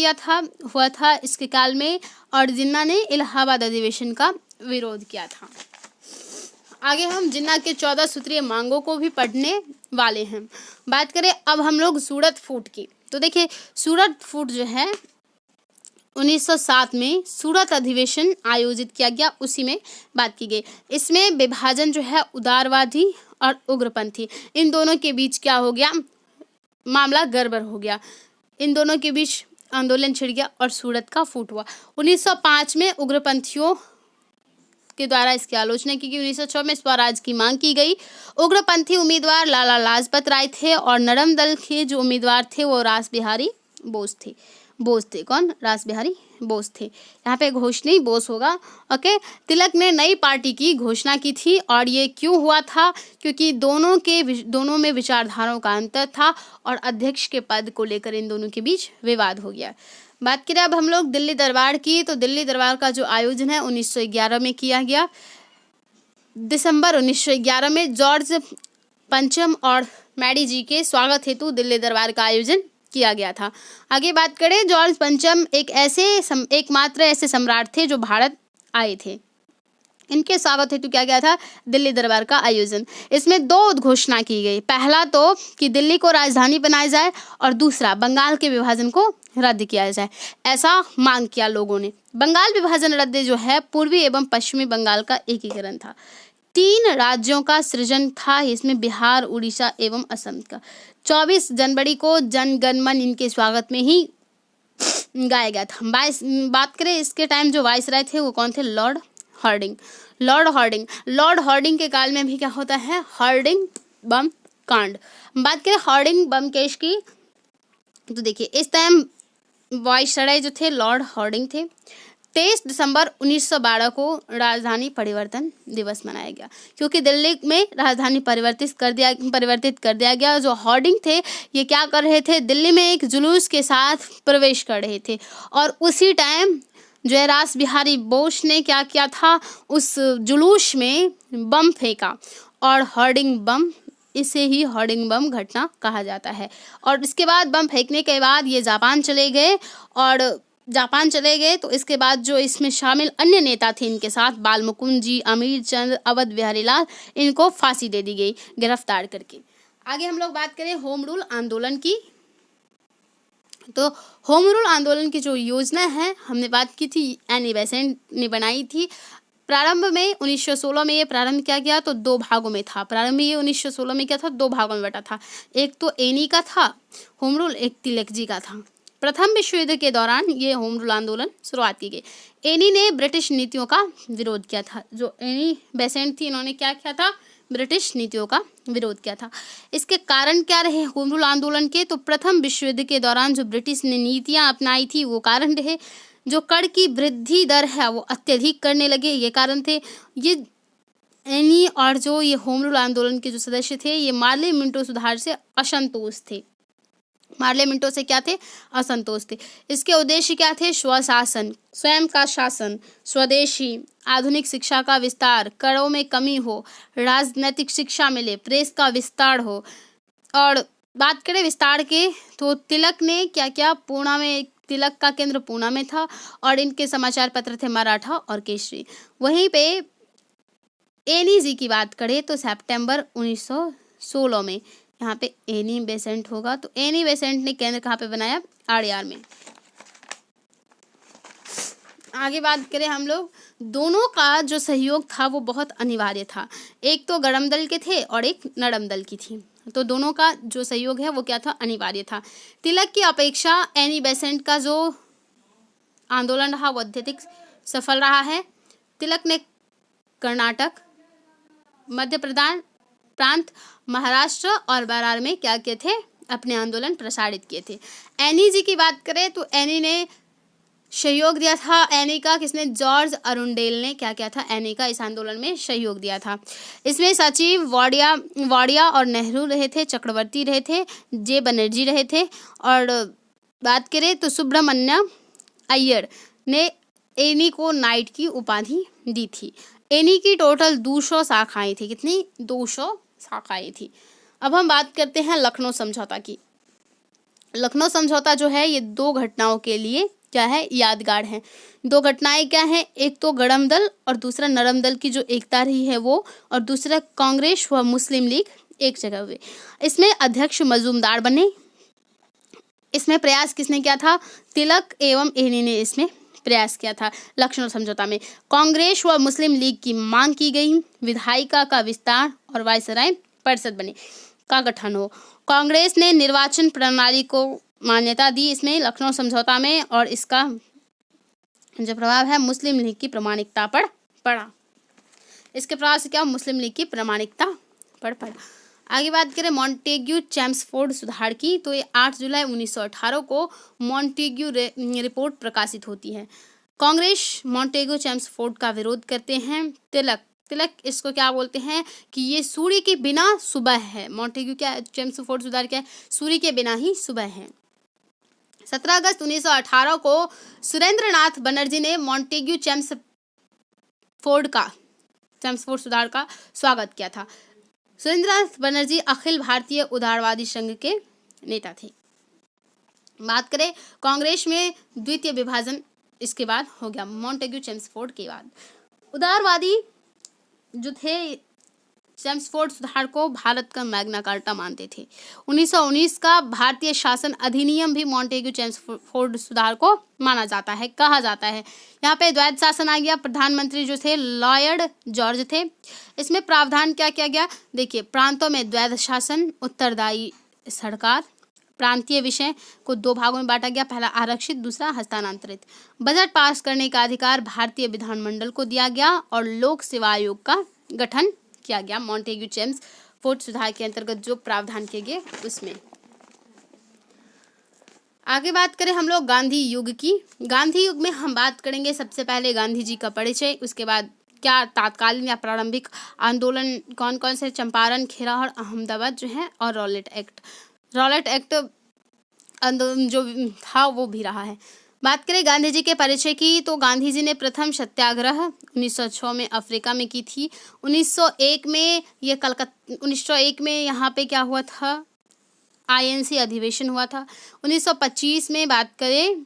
हुआ था इसके काल में, और जिन्ना ने इलाहाबाद अधिवेशन का विरोध किया था। आगे हम जिन्ना के 14 सूत्रीय मांगों को भी पढ़ने वाले हैं। बात करें अब हम लोग सूरत फूट की, तो देखिए सूरत फूट जो है 1907 में सूरत अधिवेशन आयोजित किया गया, उसी में बात की गई। इसमें विभाजन जो है उदारवादी और उग्रपंथी, इन दोनों के बीच क्या हो गया, मामला गड़बड़ हो गया। इन दोनों के बीच आंदोलन छिड़ गया और सूरत का फूट हुआ। 1905 में उग्रपंथियों के द्वारा इसकी आलोचना की गई। 1906 में स्वराज की मांग की गई। उग्रपंथी उम्मीदवार लाला लाजपत राय थे और नरम दल के जो उम्मीदवार थे वो रास बिहारी बोस थे। कौन? रास बिहारी बोस थे। यहाँ पे घोष नहीं, बोस होगा। ओके, तिलक ने नई पार्टी की घोषणा की थी, और ये क्यों हुआ था, क्योंकि दोनों में विचारधाराओं का अंतर था और अध्यक्ष के पद को लेकर इन दोनों के बीच विवाद हो गया। बात करें अब हम लोग दिल्ली दरबार की, तो दिल्ली दरबार का जो आयोजन है 1911 में किया गया। दिसंबर 1911 में जॉर्ज पंचम और मैडी जी के स्वागत हेतु दिल्ली दरबार का आयोजन किया गया था। आगे बात करें, जॉर्ज पंचम एकमात्र ऐसे सम्राट थे जो भारत आए थे। इनके स्वागत हेतु किया गया था दिल्ली दरबार का आयोजन। इसमें 2 उद्घोषणा की गई। पहला तो कि दिल्ली को राजधानी बनाया जाए, और दूसरा बंगाल के विभाजन को रद्द किया जाए, ऐसा मांग किया लोगों ने। बंगाल विभाजन रद्द जो है पूर्वी एवं पश्चिमी बंगाल का एकीकरण था। 3 राज्यों का सृजन था, इसमें बिहार, उड़ीसा एवं असम का। 24 जनवरी को जन गण मन इनके स्वागत में ही गाया गया था। बात करें इसके टाइम जो वाइसराय थे वो कौन थे? लॉर्ड हार्डिंग के काल में भी क्या होता है? हार्डिंग बम कांड। बात करें हार्डिंग बम केस की, तो देखिए इस टाइम वाइसराय जो थे लॉर्ड हार्डिंग थे। 23 दिसंबर 1912 को राजधानी परिवर्तन दिवस मनाया गया, क्योंकि दिल्ली में राजधानी परिवर्तित कर दिया गया। जो हार्डिंग थे ये क्या कर रहे थे? दिल्ली में एक जुलूस के साथ प्रवेश कर रहे थे, और उसी टाइम जो है रास बिहारी बोस ने क्या किया था? उस जुलूस में बम फेंका, और हार्डिंग बम, इसे ही हार्डिंग बम घटना कहा जाता है। और इसके बाद बम फेंकने के बाद ये जापान चले गए, तो इसके बाद जो इसमें शामिल अन्य नेता थे इनके साथ, बाल मुकुंद जी, अमीर चंद, अवध बिहारी लाल, इनको फांसी दे दी गई गिरफ्तार करके। आगे हम लोग बात करें होम रूल आंदोलन की, तो होम रूल आंदोलन की जो योजना है हमने बात की थी, एनी बेसेंट ने बनाई थी। प्रारंभ में 1916 में ये प्रारंभ किया गया, तो 2 भागों में था। प्रारंभ में ये 1916 में क्या था? 2 भागों में बटा था। एक तो एनी का था होम रूल, एक तिलक जी का था। प्रथम विश्व युद्ध के दौरान ये होम रूल आंदोलन शुरुआत की गई। एनी ने ब्रिटिश नीतियों का विरोध किया था। जो एनी बेसेंट थी, इन्होंने क्या किया था? ब्रिटिश नीतियों का विरोध किया था। इसके कारण क्या रहे होम रूल आंदोलन के? तो प्रथम विश्व युद्ध के दौरान जो ब्रिटिश ने नीतियां अपनाई थी वो कारण रहे। जो कर की वृद्धि दर है वो अत्यधिक करने लगे, ये कारण थे। ये एनी और जो ये होम रूल आंदोलन के जो सदस्य थे ये मार्ले मिंटो सुधार से असंतोष थे। मार्ले मिंटो से क्या थे? असंतोष थे। इसके उद्देश्य क्या थे? स्वशासन, स्वयं का शासन, स्वदेशी, आधुनिक शिक्षा का विस्तार, करों में कमी हो, राजनैतिक शिक्षा मिले, प्रेस का विस्तार हो। और बात करें विस्तार के, तो तिलक ने क्या किया? पूना में, तिलक का केंद्र पूना में था, और इनके समाचार पत्र थे मराठा और केसरी। वहीं पे एनी जी की बात करें तो सितंबर 1916 में यहाँ पे एनी बेसेंट होगा, तो एनी बेसेंट ने केंद्र कहाँ पे बनाया? आड़ियार में। आगे बात करें हम लोग, दोनों का जो सहयोग था वो बहुत अनिवार्य था। एक तो गरम दल के थे और एक नरम दल की थी, तो दोनों का जो सहयोग है वो क्या था? अनिवार्य था। तिलक की अपेक्षा एनी बेसेंट का जो आंदोलन रहा वो अत्यधिक सफल रहा है। तिलक ने कर्नाटक, मध्य प्रदेश प्रांत, महाराष्ट्र और बरार में क्या किए थे? अपने आंदोलन प्रसारित किए थे। एनी जी की बात करें तो एनी ने सहयोग दिया था एनी का किसने? जॉर्ज अरुंडेल ने क्या किया था? एनी का इस आंदोलन में सहयोग दिया था। इसमें सचिव वाडिया और नेहरू रहे थे, चक्रवर्ती रहे थे, जे बनर्जी रहे थे। और बात करें तो सुब्रमण्य अय्यर ने एनी को नाइट की उपाधि दी थी। एनी की टोटल 200 शाखाएं थी। कितनी? 200 शाखाएं थी। अब हम बात करते हैं लखनऊ समझौता की। लखनऊ समझौता जो है ये दो घटनाओं के लिए क्या है? यादगार है। दो घटनाएं क्या हैं? एक तो गरम दल और दूसरा नरम दल की जो एकता रही है वो, और दूसरा कांग्रेस व मुस्लिम लीग एक जगह हुए। इसमें अध्यक्ष मजूमदार बने। इसमें प्रयास किसने किया था? तिलक एवं एनी ने इसमें प्रयास किया था। लखनऊ समझौता में कांग्रेस व मुस्लिम लीग की मांग की गई, विधायिका का विस्तार और वायसराय परिषद बने का गठन हो। कांग्रेस ने निर्वाचन प्रणाली को मान्यता दी इसमें लखनऊ समझौता में, और इसका जो प्रभाव है मुस्लिम लीग की प्रामाणिकता पर पड़ा। इसके प्रभाव से क्या? मुस्लिम लीग की प्रामाणिकता पर पड़ा। आगे बात करें मॉन्टेग्यू चेम्सफोर्ड सुधार की, तो ये 8 जुलाई 1918 को मॉन्टेग्यू रिपोर्ट प्रकाशित होती है। कांग्रेस मॉन्टेग्यू चेम्सफोर्ड का विरोध करते हैं। तिलक इसको क्या बोलते हैं कि ये सूर्य के बिना सुबह है। मॉन्टेग्यू क्या? चेम्सफोर्ड सुधार क्या है? सूर्य के बिना ही सुबह है। 17 अगस्त 1918 को सुरेंद्रनाथ बनर्जी ने मॉन्टेग्यू चेम्सफोर्ड सुधार का स्वागत किया था। सुरेंद्रनाथ बनर्जी अखिल भारतीय उदारवादी संघ के नेता थे। बात करें कांग्रेस में द्वितीय विभाजन इसके बाद हो गया, मॉन्टेग्यू चेम्सफोर्ड के बाद। उदारवादी जो थे चेम्सफोर्ड सुधार को भारत का मैग्ना कार्टा मानते थे। 1919 का भारतीय शासन अधिनियम भी मॉन्टेग्यू चेम्सफोर्ड सुधार को माना जाता है, कहा जाता है। यहाँ पे द्वैध शासन आ गया। प्रधानमंत्री जो थे लॉयड जॉर्ज थे। इसमें प्रावधान क्या किया गया? देखिए, प्रांतों में द्वैध शासन, उत्तरदायी सरकार। प्रांतीय विषय को दो भागों में बांटा गया, पहला आरक्षित, दूसरा हस्तांतरित। बजट पास करने का अधिकार भारतीय विधानमंडल को दिया गया और लोक सेवा आयोग का गठन किया गया। मॉन्टेग्यू चेम्सफोर्ड सुधार के अंतर्गत जो प्रावधान किए गए उसमें। आगे बात करें हम लोग गांधी युग की। गांधी युग में हम बात करेंगे सबसे पहले गांधी जी का परिचय, उसके बाद क्या तात्कालीन या प्रारंभिक आंदोलन कौन कौन से? चंपारण, खेरा और अहमदाबाद जो है, और रॉलेट एक्ट आंदोलन जो था वो भी रहा है। बात करें गांधी जी के परिचय की, तो गांधी जी ने प्रथम सत्याग्रह 1906 में अफ्रीका में की थी। 1901 में यहाँ पे क्या हुआ था? INC अधिवेशन हुआ था। 1925 में बात करें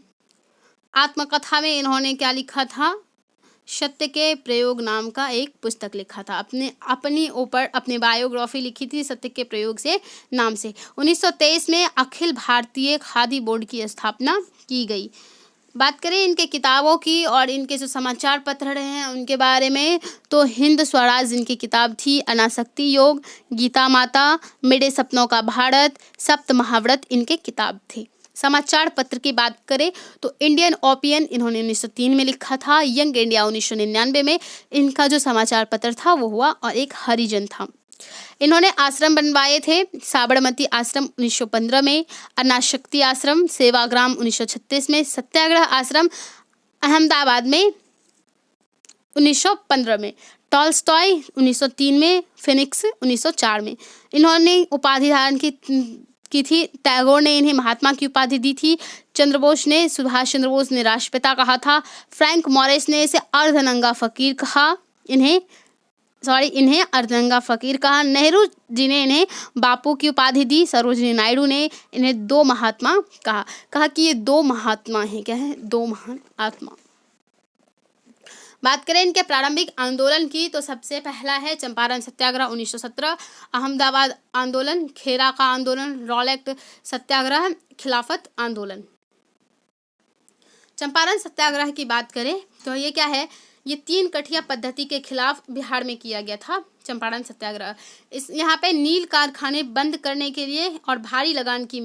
आत्मकथा में इन्होंने क्या लिखा था? सत्य के प्रयोग नाम का एक पुस्तक लिखा था। अपनी ऊपर अपनी बायोग्राफी लिखी थी सत्य के प्रयोग से नाम से। 1923 में अखिल भारतीय खादी बोर्ड की स्थापना की गई। बात करें इनके किताबों की और इनके जो समाचार पत्र रहे हैं उनके बारे में, तो हिंद स्वराज इनकी किताब थी, अनासक्ति योग, गीता माता, मेरे सपनों का भारत, सप्त महाव्रत इनके किताब थे। समाचार पत्र की बात करें तो इंडियन ओपिनियन इन्होंने 1903 में लिखा था। यंग इंडिया 1999 में इनका जो समाचार पत्र था वो हुआ, और एक हरिजन था। इन्होंने आश्रम बनवाए थे। साबरमती आश्रम 1915 में, अनाशक्ति आश्रम सेवाग्राम 1936 में, सत्याग्रह आश्रम अहमदाबाद में 1915 में, टॉल्स्टॉय 1903 में, फिनिक्स 1904 में। इन्होंने उपाधि धारण की थी। टैगोर ने इन्हें महात्मा की उपाधि दी थी। सुभाष चंद्र बोस ने राष्ट्रपिता कहा था। फ्रैंक मॉरिस ने इसे अर्धनंगा फकीर कहा। इन्हें अर्धनंगा फकीर कहा। नेहरू जी ने इन्हें बापू की उपाधि दी। सरोजिनी नायडू ने इन्हें दो महात्मा कहा कि ये दो महात्मा हैं। क्या है? दो महान आत्मा। बात करें इनके प्रारंभिक आंदोलन की, तो सबसे पहला है चंपारण सत्याग्रह 1917, अहमदाबाद आंदोलन, खेरा का आंदोलन, रॉलेट सत्याग्रह, खिलाफत आंदोलन। चंपारण सत्याग्रह की बात करें तो ये क्या है? ये 3 कठिया पद्धति के खिलाफ बिहार में किया गया था चंपारण सत्याग्रह। यहाँ पे नील कारखाने बंद करने के लिए और भारी लगान की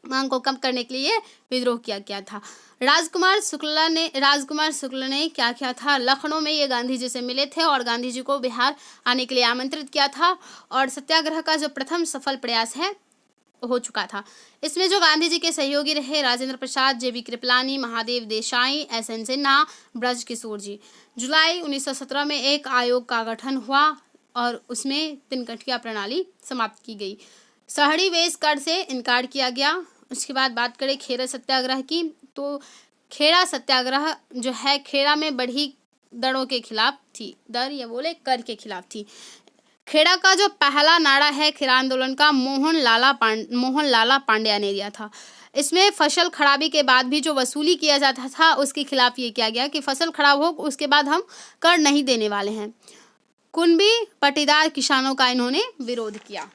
मांग को कम करने के लिए विद्रोह किया गया था। राजकुमार शुक्ला ने क्या किया था? लखनऊ में ये गांधी जी से मिले थे और गांधी जी को बिहार आने के लिए आमंत्रित किया था। और सत्याग्रह का जो प्रथम सफल प्रयास है हो चुका था। इसमें जो गांधी जी के सहयोगी रहे राजेंद्र प्रसाद, जेबी कृपलानी, महादेव देसाई, एसएन सिन्हा, ब्रज किशोर जी। जुलाई 1917 में एक आयोग का गठन हुआ और उसमें तिनकटिया प्रणाली समाप्त की गई। शहरी वेश कर से इनकार किया गया। उसके बाद बात करें खेड़ा सत्याग्रह की, तो खेड़ा सत्याग्रह जो है खेड़ा में बढ़ी दरों के खिलाफ थी, दर या बोले कर के खिलाफ थी। खेड़ा का जो पहला नारा है खेड़ा आंदोलन का मोहन लाला पांड्या ने दिया था। इसमें फसल खराबी के बाद भी जो वसूली किया जाता था उसके खिलाफ ये किया गया कि फसल खराब हो उसके बाद हम कर नहीं देने वाले हैं। कुनबी पटीदार किसानों का इन्होंने विरोध किया।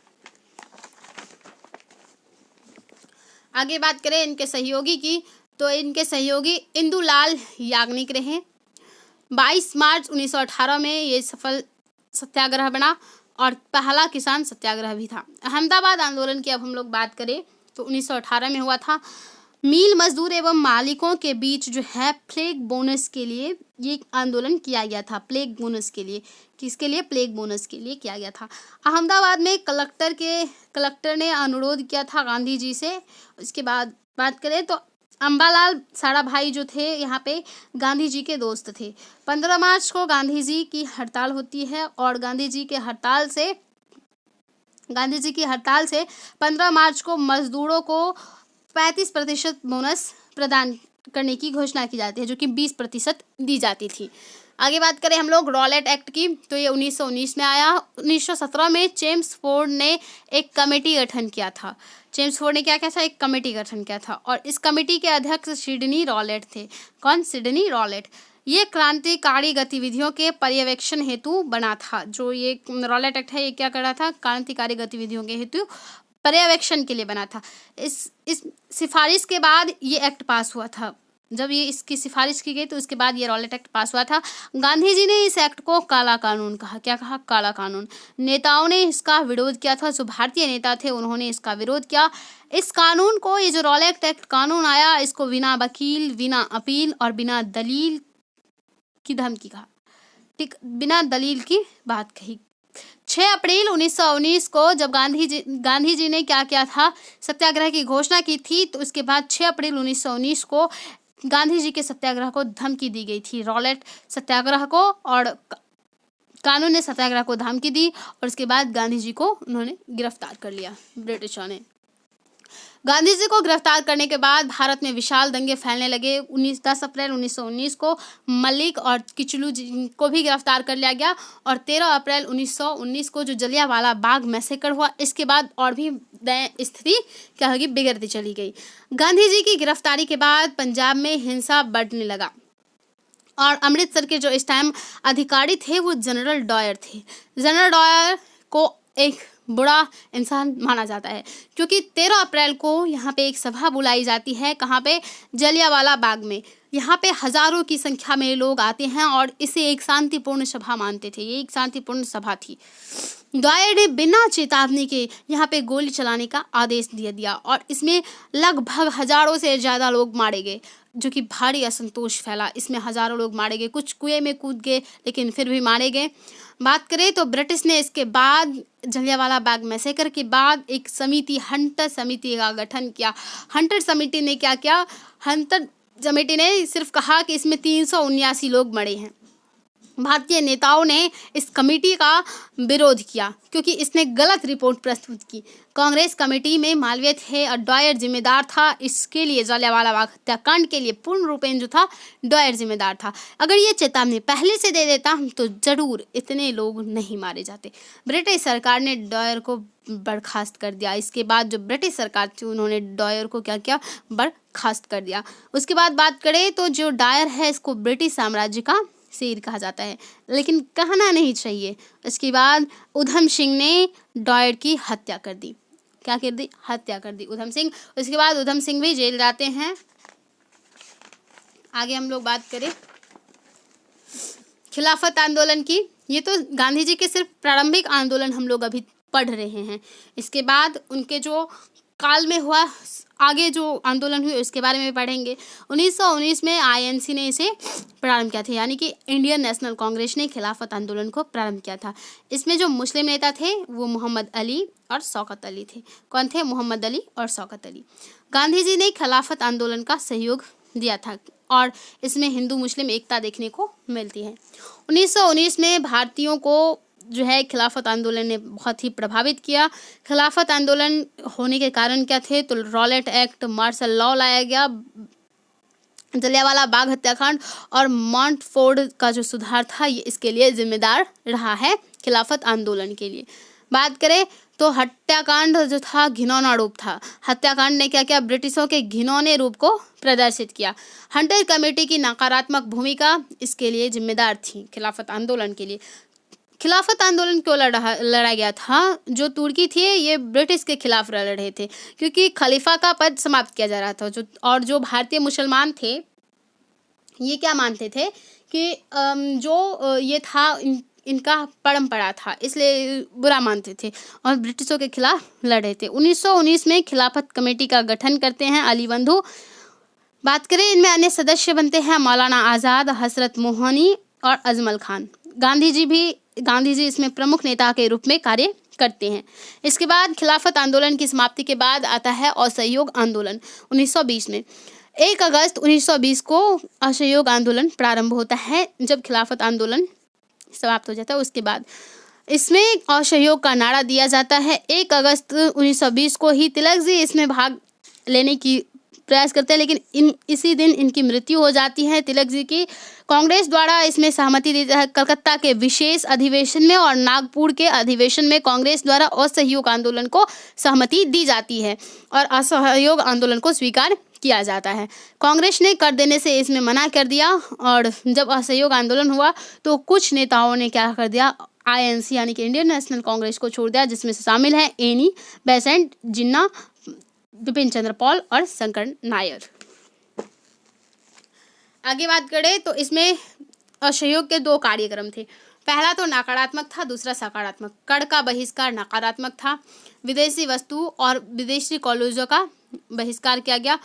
आगे बात करें इनके सहयोगी की, तो इनके सहयोगी इंदुलाल याग्निक रहे। 22 मार्च 1918 में ये सफल सत्याग्रह बना और पहला किसान सत्याग्रह भी था। अहमदाबाद आंदोलन की अब हम लोग बात करें तो 1918 में हुआ था। मिल मजदूर एवं मालिकों के बीच जो है प्लेग बोनस के लिए ये आंदोलन किया गया था। प्लेग बोनस के लिए, किसके लिए? प्लेग बोनस के लिए किया गया था। अहमदाबाद में कलेक्टर ने अनुरोध किया था गांधी जी से। उसके बाद बात करें तो अम्बालाल साराभाई जो थे यहाँ पे गांधी जी के दोस्त थे। 15 मार्च को गांधी जी की हड़ताल होती है और गांधी जी की हड़ताल से 15 मार्च को मजदूरों को 35% बोनस प्रदान करने की घोषणा की जाती है, जो कि 20% दी जाती थी। आगे बात करें हम लोग रॉलेट एक्ट की, तो ये 1919 में आया। 1917 में चेम्सफोर्ड ने एक कमेटी गठन किया था। चेम्सफोर्ड ने क्या किया था? एक कमेटी गठन किया था और इस कमेटी के अध्यक्ष सिडनी रॉलेट थे। कौन? Sydney Rowlatt. ये क्रांतिकारी गतिविधियों के पर्यवेक्षण हेतु बना था। जो ये रॉलेट एक्ट है ये क्या कर रहा था? क्रांतिकारी गतिविधियों के हेतु पर्यवेक्षण के लिए बना था। इस सिफारिश के बाद ये एक्ट पास हुआ था। जब ये इसकी सिफारिश की गई तो उसके बाद ये रॉलेट एक्ट पास हुआ था। गांधी जी ने इस एक्ट को काला कानून कहा। क्या कहा? काला कानून। नेताओं ने इसका विरोध किया था। जो भारतीय नेता थे उन्होंने इसका विरोध किया। इस कानून को, ये जो रॉलेट एक्ट कानून आया, इसको बिना वकील, बिना अपील और बिना दलील की धमकी कहा। ठीक, बिना दलील की बात कही। 6 अप्रैल 1919 को जब गांधी जी ने क्या किया था? सत्याग्रह की घोषणा की थी। तो उसके बाद 6 अप्रैल 1919 को गांधी जी के सत्याग्रह को धमकी दी गई थी। रॉलेट सत्याग्रह को और कानून ने सत्याग्रह को धमकी दी और उसके बाद गांधी जी को उन्होंने गिरफ्तार कर लिया ब्रिटिशों ने। गांधी जी को गिरफ्तार करने के बाद भारत में विशाल दंगे फैलने लगे। 10 अप्रैल 1919 को मलिक और किचलू जी को भी गिरफ्तार कर लिया गया और 13 अप्रैल 1919 को जो जलियांवाला बाग मैसेकर हुआ, इसके बाद और भी स्थिति क्या होगी? बिगड़ती चली गई। गांधी जी की गिरफ्तारी के बाद पंजाब में हिंसा बढ़ने लगा और अमृतसर के जो इस टाइम अधिकारी थे वो जनरल डायर थे। जनरल डायर को एक बुरा इंसान माना जाता है क्योंकि 13 अप्रैल को यहाँ पे एक सभा बुलाई जाती है। कहाँ पे? जलियांवाला बाग में। यहाँ पे हजारों की संख्या में लोग आते हैं और इसे एक शांतिपूर्ण सभा मानते थे। ये एक शांतिपूर्ण सभा थी। डायर ने बिना चेतावनी के यहाँ पे गोली चलाने का आदेश दे दिया और इसमें लगभग हजारों से ज़्यादा लोग मारे गए, जो कि भारी असंतोष फैला। इसमें हजारों लोग मारे गए, कुछ कुएं में कूद गए लेकिन फिर भी मारे गए। बात करें तो ब्रिटिश ने इसके बाद जलियांवाला बाग मैसेकर के बाद एक समिति, हंटर समिति का गठन किया। हंटर समिति ने क्या किया? हंटर समिति ने सिर्फ कहा कि इसमें 379 लोग मरे हैं। भारतीय नेताओं ने इस कमेटी का विरोध किया क्योंकि इसने गलत रिपोर्ट प्रस्तुत की। कांग्रेस कमेटी में मालवीय थे और डायर जिम्मेदार था। इसके लिए जलियांवाला बाग हत्याकांड के लिए पूर्ण रूपेण जो था डायर जिम्मेदार था। अगर ये चेतावनी पहले से दे देता तो जरूर इतने लोग नहीं मारे जाते। ब्रिटिश सरकार ने डायर को बर्खास्त कर दिया। इसके बाद जो ब्रिटिश सरकार थी उन्होंने डायर को क्या किया? बर्खास्त कर दिया। उसके बाद बात करें तो जो डायर है इसको ब्रिटिश साम्राज्य का शेर कहा जाता है, लेकिन कहना नहीं चाहिए। इसके बाद उधम सिंह ने डायर की हत्या कर दी। क्या कर दी? हत्या कर दी उधम सिंह। उसके बाद उधम सिंह भी जेल जाते हैं। आगे हम लोग बात करें खिलाफत आंदोलन की। ये तो गांधी जी के सिर्फ प्रारंभिक आंदोलन हम लोग अभी पढ़ रहे हैं। इसके बाद उनके जो काल में हुआ, आगे जो आंदोलन हुए उसके बारे में पढ़ेंगे। 1919 में आईएनसी ने इसे प्रारंभ किया था, यानी कि इंडियन नेशनल कांग्रेस ने खिलाफत आंदोलन को प्रारंभ किया था। इसमें जो मुस्लिम नेता थे वो मोहम्मद अली और शौकत अली थे। कौन थे? मोहम्मद अली और शौकत अली। गांधी जी ने खिलाफत आंदोलन का सहयोग दिया था और इसमें हिंदू मुस्लिम एकता देखने को मिलती है। 1919 में भारतीयों को जो है खिलाफत आंदोलन ने बहुत ही प्रभावित किया। खिलाफत आंदोलन होने के कारण क्या थे? तो रॉलेट एक्ट, मार्शल लॉ लाया गया, जलियांवाला बाग हत्याकांड और मॉन्टफोर्ड का जो सुधार था ये इसके लिए जिम्मेदार रहा है खिलाफत आंदोलन के लिए। बात करें तो हत्याकांड जो था घिनौना रूप था। हत्याकांड ने क्या किया? ब्रिटिशों के घिनौने रूप को प्रदर्शित किया। हंटर कमेटी की नकारात्मक भूमिका इसके लिए जिम्मेदार थी खिलाफत आंदोलन के लिए। खिलाफत आंदोलन क्यों लड़ा गया था? जो तुर्की थे ये ब्रिटिश के खिलाफ लड़ रहे थे क्योंकि खलीफा का पद समाप्त किया जा रहा था। जो भारतीय मुसलमान थे ये क्या मानते थे कि ये था इनका परंपरा था, इसलिए बुरा मानते थे और ब्रिटिशों के खिलाफ लड़ रहे थे। 1919 में खिलाफत कमेटी का गठन करते हैं अली बंधु। बात करें इनमें अन्य सदस्य बनते हैं मौलाना आज़ाद, हजरत मोहनी और अजमल खान। गांधी जी इसमें प्रमुख नेता के रूप में कार्य करते हैं। इसके बाद खिलाफत आंदोलन की समाप्ति के बाद आता है असहयोग आंदोलन 1920 में। 1 अगस्त 1920 को असहयोग आंदोलन प्रारंभ होता है। जब खिलाफत आंदोलन समाप्त हो जाता है उसके बाद इसमें असहयोग का नारा दिया जाता है। 1 अगस्त 1920 को ही तिलक जी इसमें भाग लेने की प्रयास करते हैं, लेकिन इसी दिन इनकी मृत्यु हो जाती है तिलक जी की। कांग्रेस द्वारा इसमें सहमति दी है। कलकत्ता के विशेष अधिवेशन में और नागपुर के अधिवेशन में कांग्रेस द्वारा असहयोग आंदोलन को सहमति दी जाती है और असहयोग आंदोलन को स्वीकार किया जाता है। कांग्रेस ने कर देने से इसमें मना कर दिया और जब असहयोग आंदोलन हुआ तो कुछ नेताओं ने क्या कर दिया? आईएनसी यानी कि इंडियन नेशनल कांग्रेस को छोड़ दिया, जिसमें से शामिल है एनी बेसेंट, जिन्ना, बिपिन चंद्र पॉल और शंकर नायर। आगे बात करें तो इसमें असहयोग के 2 कार्यक्रम थे। पहला तो नकारात्मक था, दूसरा सकारात्मक। कर का बहिष्कार नकारात्मक था। विदेशी वस्तु और विदेशी कॉलेजों का बहिष्कार किया गया।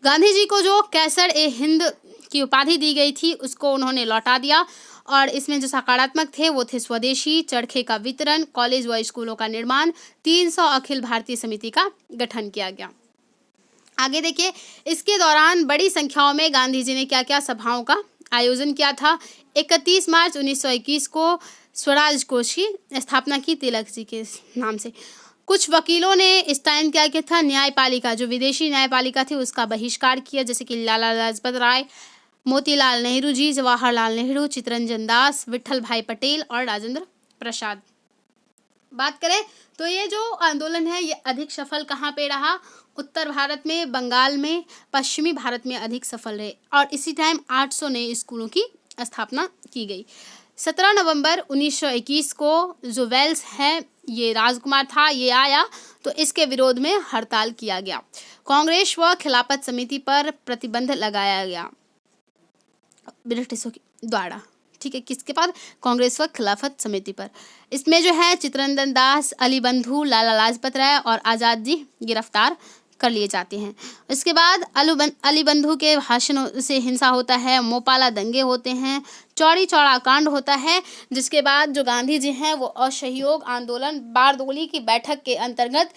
गांधी जी को जो कैसर ए हिंद की उपाधि दी गई थी उसको उन्होंने लौटा दिया और इसमें जो सकारात्मक थे वो थे स्वदेशी, चरखे का वितरण, कॉलेज व स्कूलों का निर्माण, 300 अखिल भारतीय समिति का गठन किया गया। आगे देखिए, इसके दौरान बड़ी संख्याओं में गांधी जी ने क्या क्या सभाओं का आयोजन किया था। 31 मार्च 1921 को स्वराज कोष की स्थापना की तिलक जी के नाम से। कुछ वकीलों ने इस टाइम क्या किया था? न्यायपालिका, जो विदेशी न्यायपालिका थी उसका बहिष्कार किया, जैसे कि लाला लाजपत राय, मोतीलाल नेहरू जी, जवाहरलाल नेहरू, चित्तरंजन दास, विट्ठल भाई पटेल और राजेंद्र प्रसाद। बात करें तो ये जो आंदोलन है ये अधिक सफल कहाँ पे रहा? उत्तर भारत में, बंगाल में, पश्चिमी भारत में अधिक सफल रहे और इसी टाइम 800 नए स्कूलों की स्थापना की गई। 17 नवंबर 1921 को जो वेल्स है ये राजकुमार था, ये आया तो इसके विरोध में हड़ताल किया गया। कांग्रेस व खिलाफत समिति पर प्रतिबंध लगाया गया ब्रिटिशों द्वारा। ठीक है, किसके पास? कांग्रेस व खिलाफत समिति पर। इसमें जो है चित्तरंजन दास, अली बंधु, लाला लाजपत राय और आज़ाद जी गिरफ्तार कर लिए जाते हैं। इसके बाद अली बंधु के भाषण से हिंसा होता है, मोपाला दंगे होते हैं, चौड़ी चौड़ा कांड होता है, जिसके बाद जो गांधी जी हैं वो असहयोग आंदोलन बारदोली की बैठक के अंतर्गत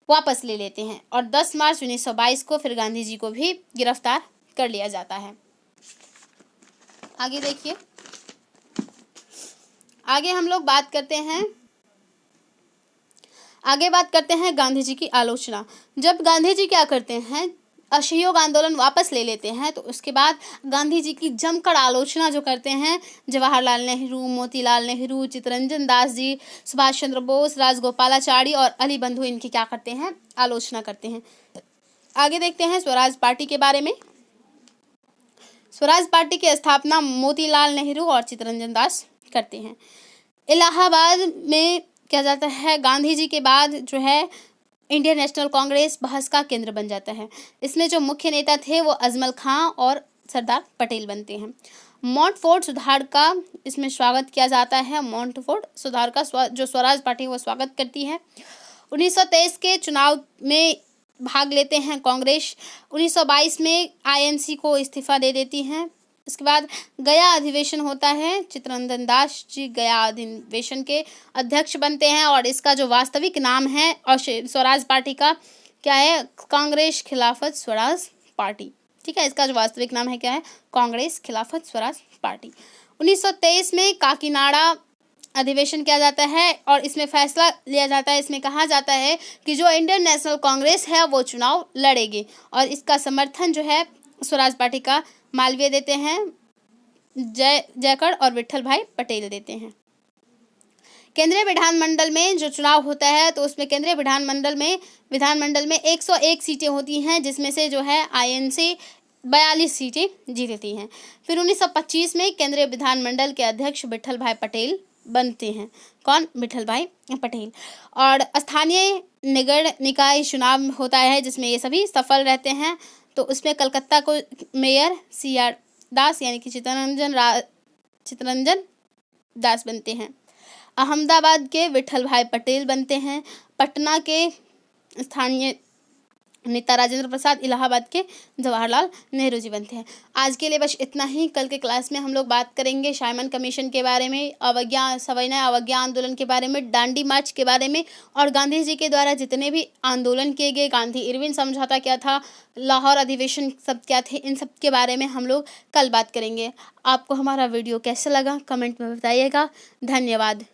वापस ले लेते हैं और 10 मार्च 1922 को फिर गांधी जी को भी गिरफ्तार कर लिया जाता है। आगे देखिए, आगे हम लोग बात करते हैं गांधी जी की आलोचना। जब गांधी जी क्या करते हैं? असहयोग आंदोलन वापस ले लेते हैं तो उसके बाद गांधी जी की जमकर आलोचना जो करते हैं जवाहरलाल नेहरू, मोतीलाल नेहरू, चित्तरंजन दास जी, सुभाष चंद्र बोस, राजगोपालाचारी और अली बंधु इनकी क्या करते हैं? आलोचना करते हैं। आगे देखते हैं स्वराज पार्टी के बारे में। स्वराज पार्टी की स्थापना मोतीलाल नेहरू और चित्तरंजन दास करते हैं। इलाहाबाद में क्या जाता है? गांधी जी के बाद जो है इंडियन नेशनल कांग्रेस बहस का केंद्र बन जाता है। इसमें जो मुख्य नेता थे वो अजमल खां और सरदार पटेल बनते हैं। मॉन्टफोर्ड सुधार का इसमें स्वागत किया जाता है। मॉन्टफोर्ड सुधार का जो स्वराज पार्टी वो स्वागत करती है 1923 के चुनाव में भाग लेते हैं कांग्रेस। 1922 में आईएनसी को इस्तीफा दे देती हैं। इसके बाद गया अधिवेशन होता है। चित्तरंजन दास जी गया अधिवेशन के अध्यक्ष बनते हैं और इसका जो वास्तविक नाम है और स्वराज पार्टी का क्या है, कांग्रेस खिलाफत स्वराज पार्टी। ठीक है, इसका जो वास्तविक नाम है क्या है, कांग्रेस खिलाफत स्वराज पार्टी। 1923 में काकीनाडा अधिवेशन किया जाता है और इसमें फैसला लिया जाता है। इसमें कहा जाता है कि जो इंडियन नेशनल कांग्रेस है वो चुनाव लड़ेगी और इसका समर्थन जो है स्वराज पार्टी का मालवीय देते हैं, जयकड़ और विट्ठल भाई पटेल देते हैं। केंद्रीय विधानमंडल में जो चुनाव होता है तो उसमें केंद्रीय विधानमंडल में 101 सीटें होती हैं, जिसमें से जो है आईएनसी 42 सीटें जीतती हैं। फिर 1925 में केंद्रीय विधानमंडल के अध्यक्ष विट्ठल भाई पटेल बनते हैं। कौन? विट्ठल भाई पटेल। और स्थानीय निगम निकाय चुनाव होता है जिसमें ये सभी सफल रहते हैं। तो उसमें कलकत्ता को मेयर CR दास यानी कि चित्तरंजन दास बनते हैं। अहमदाबाद के विट्ठल भाई पटेल बनते हैं। पटना के स्थानीय नेता राजेंद्र प्रसाद, इलाहाबाद के जवाहरलाल नेहरू जी बनते हैं। आज के लिए बस इतना ही। कल के क्लास में हम लोग बात करेंगे साइमन कमीशन के बारे में, सविनय अवज्ञा आंदोलन के बारे में, दांडी मार्च के बारे में और गांधी जी के द्वारा जितने भी आंदोलन किए गए, गांधी इरविन समझौता क्या था, लाहौर अधिवेशन सब क्या थे, इन सब के बारे में हम लोग कल बात करेंगे। आपको हमारा वीडियो कैसा लगा कमेंट में बताइएगा। धन्यवाद।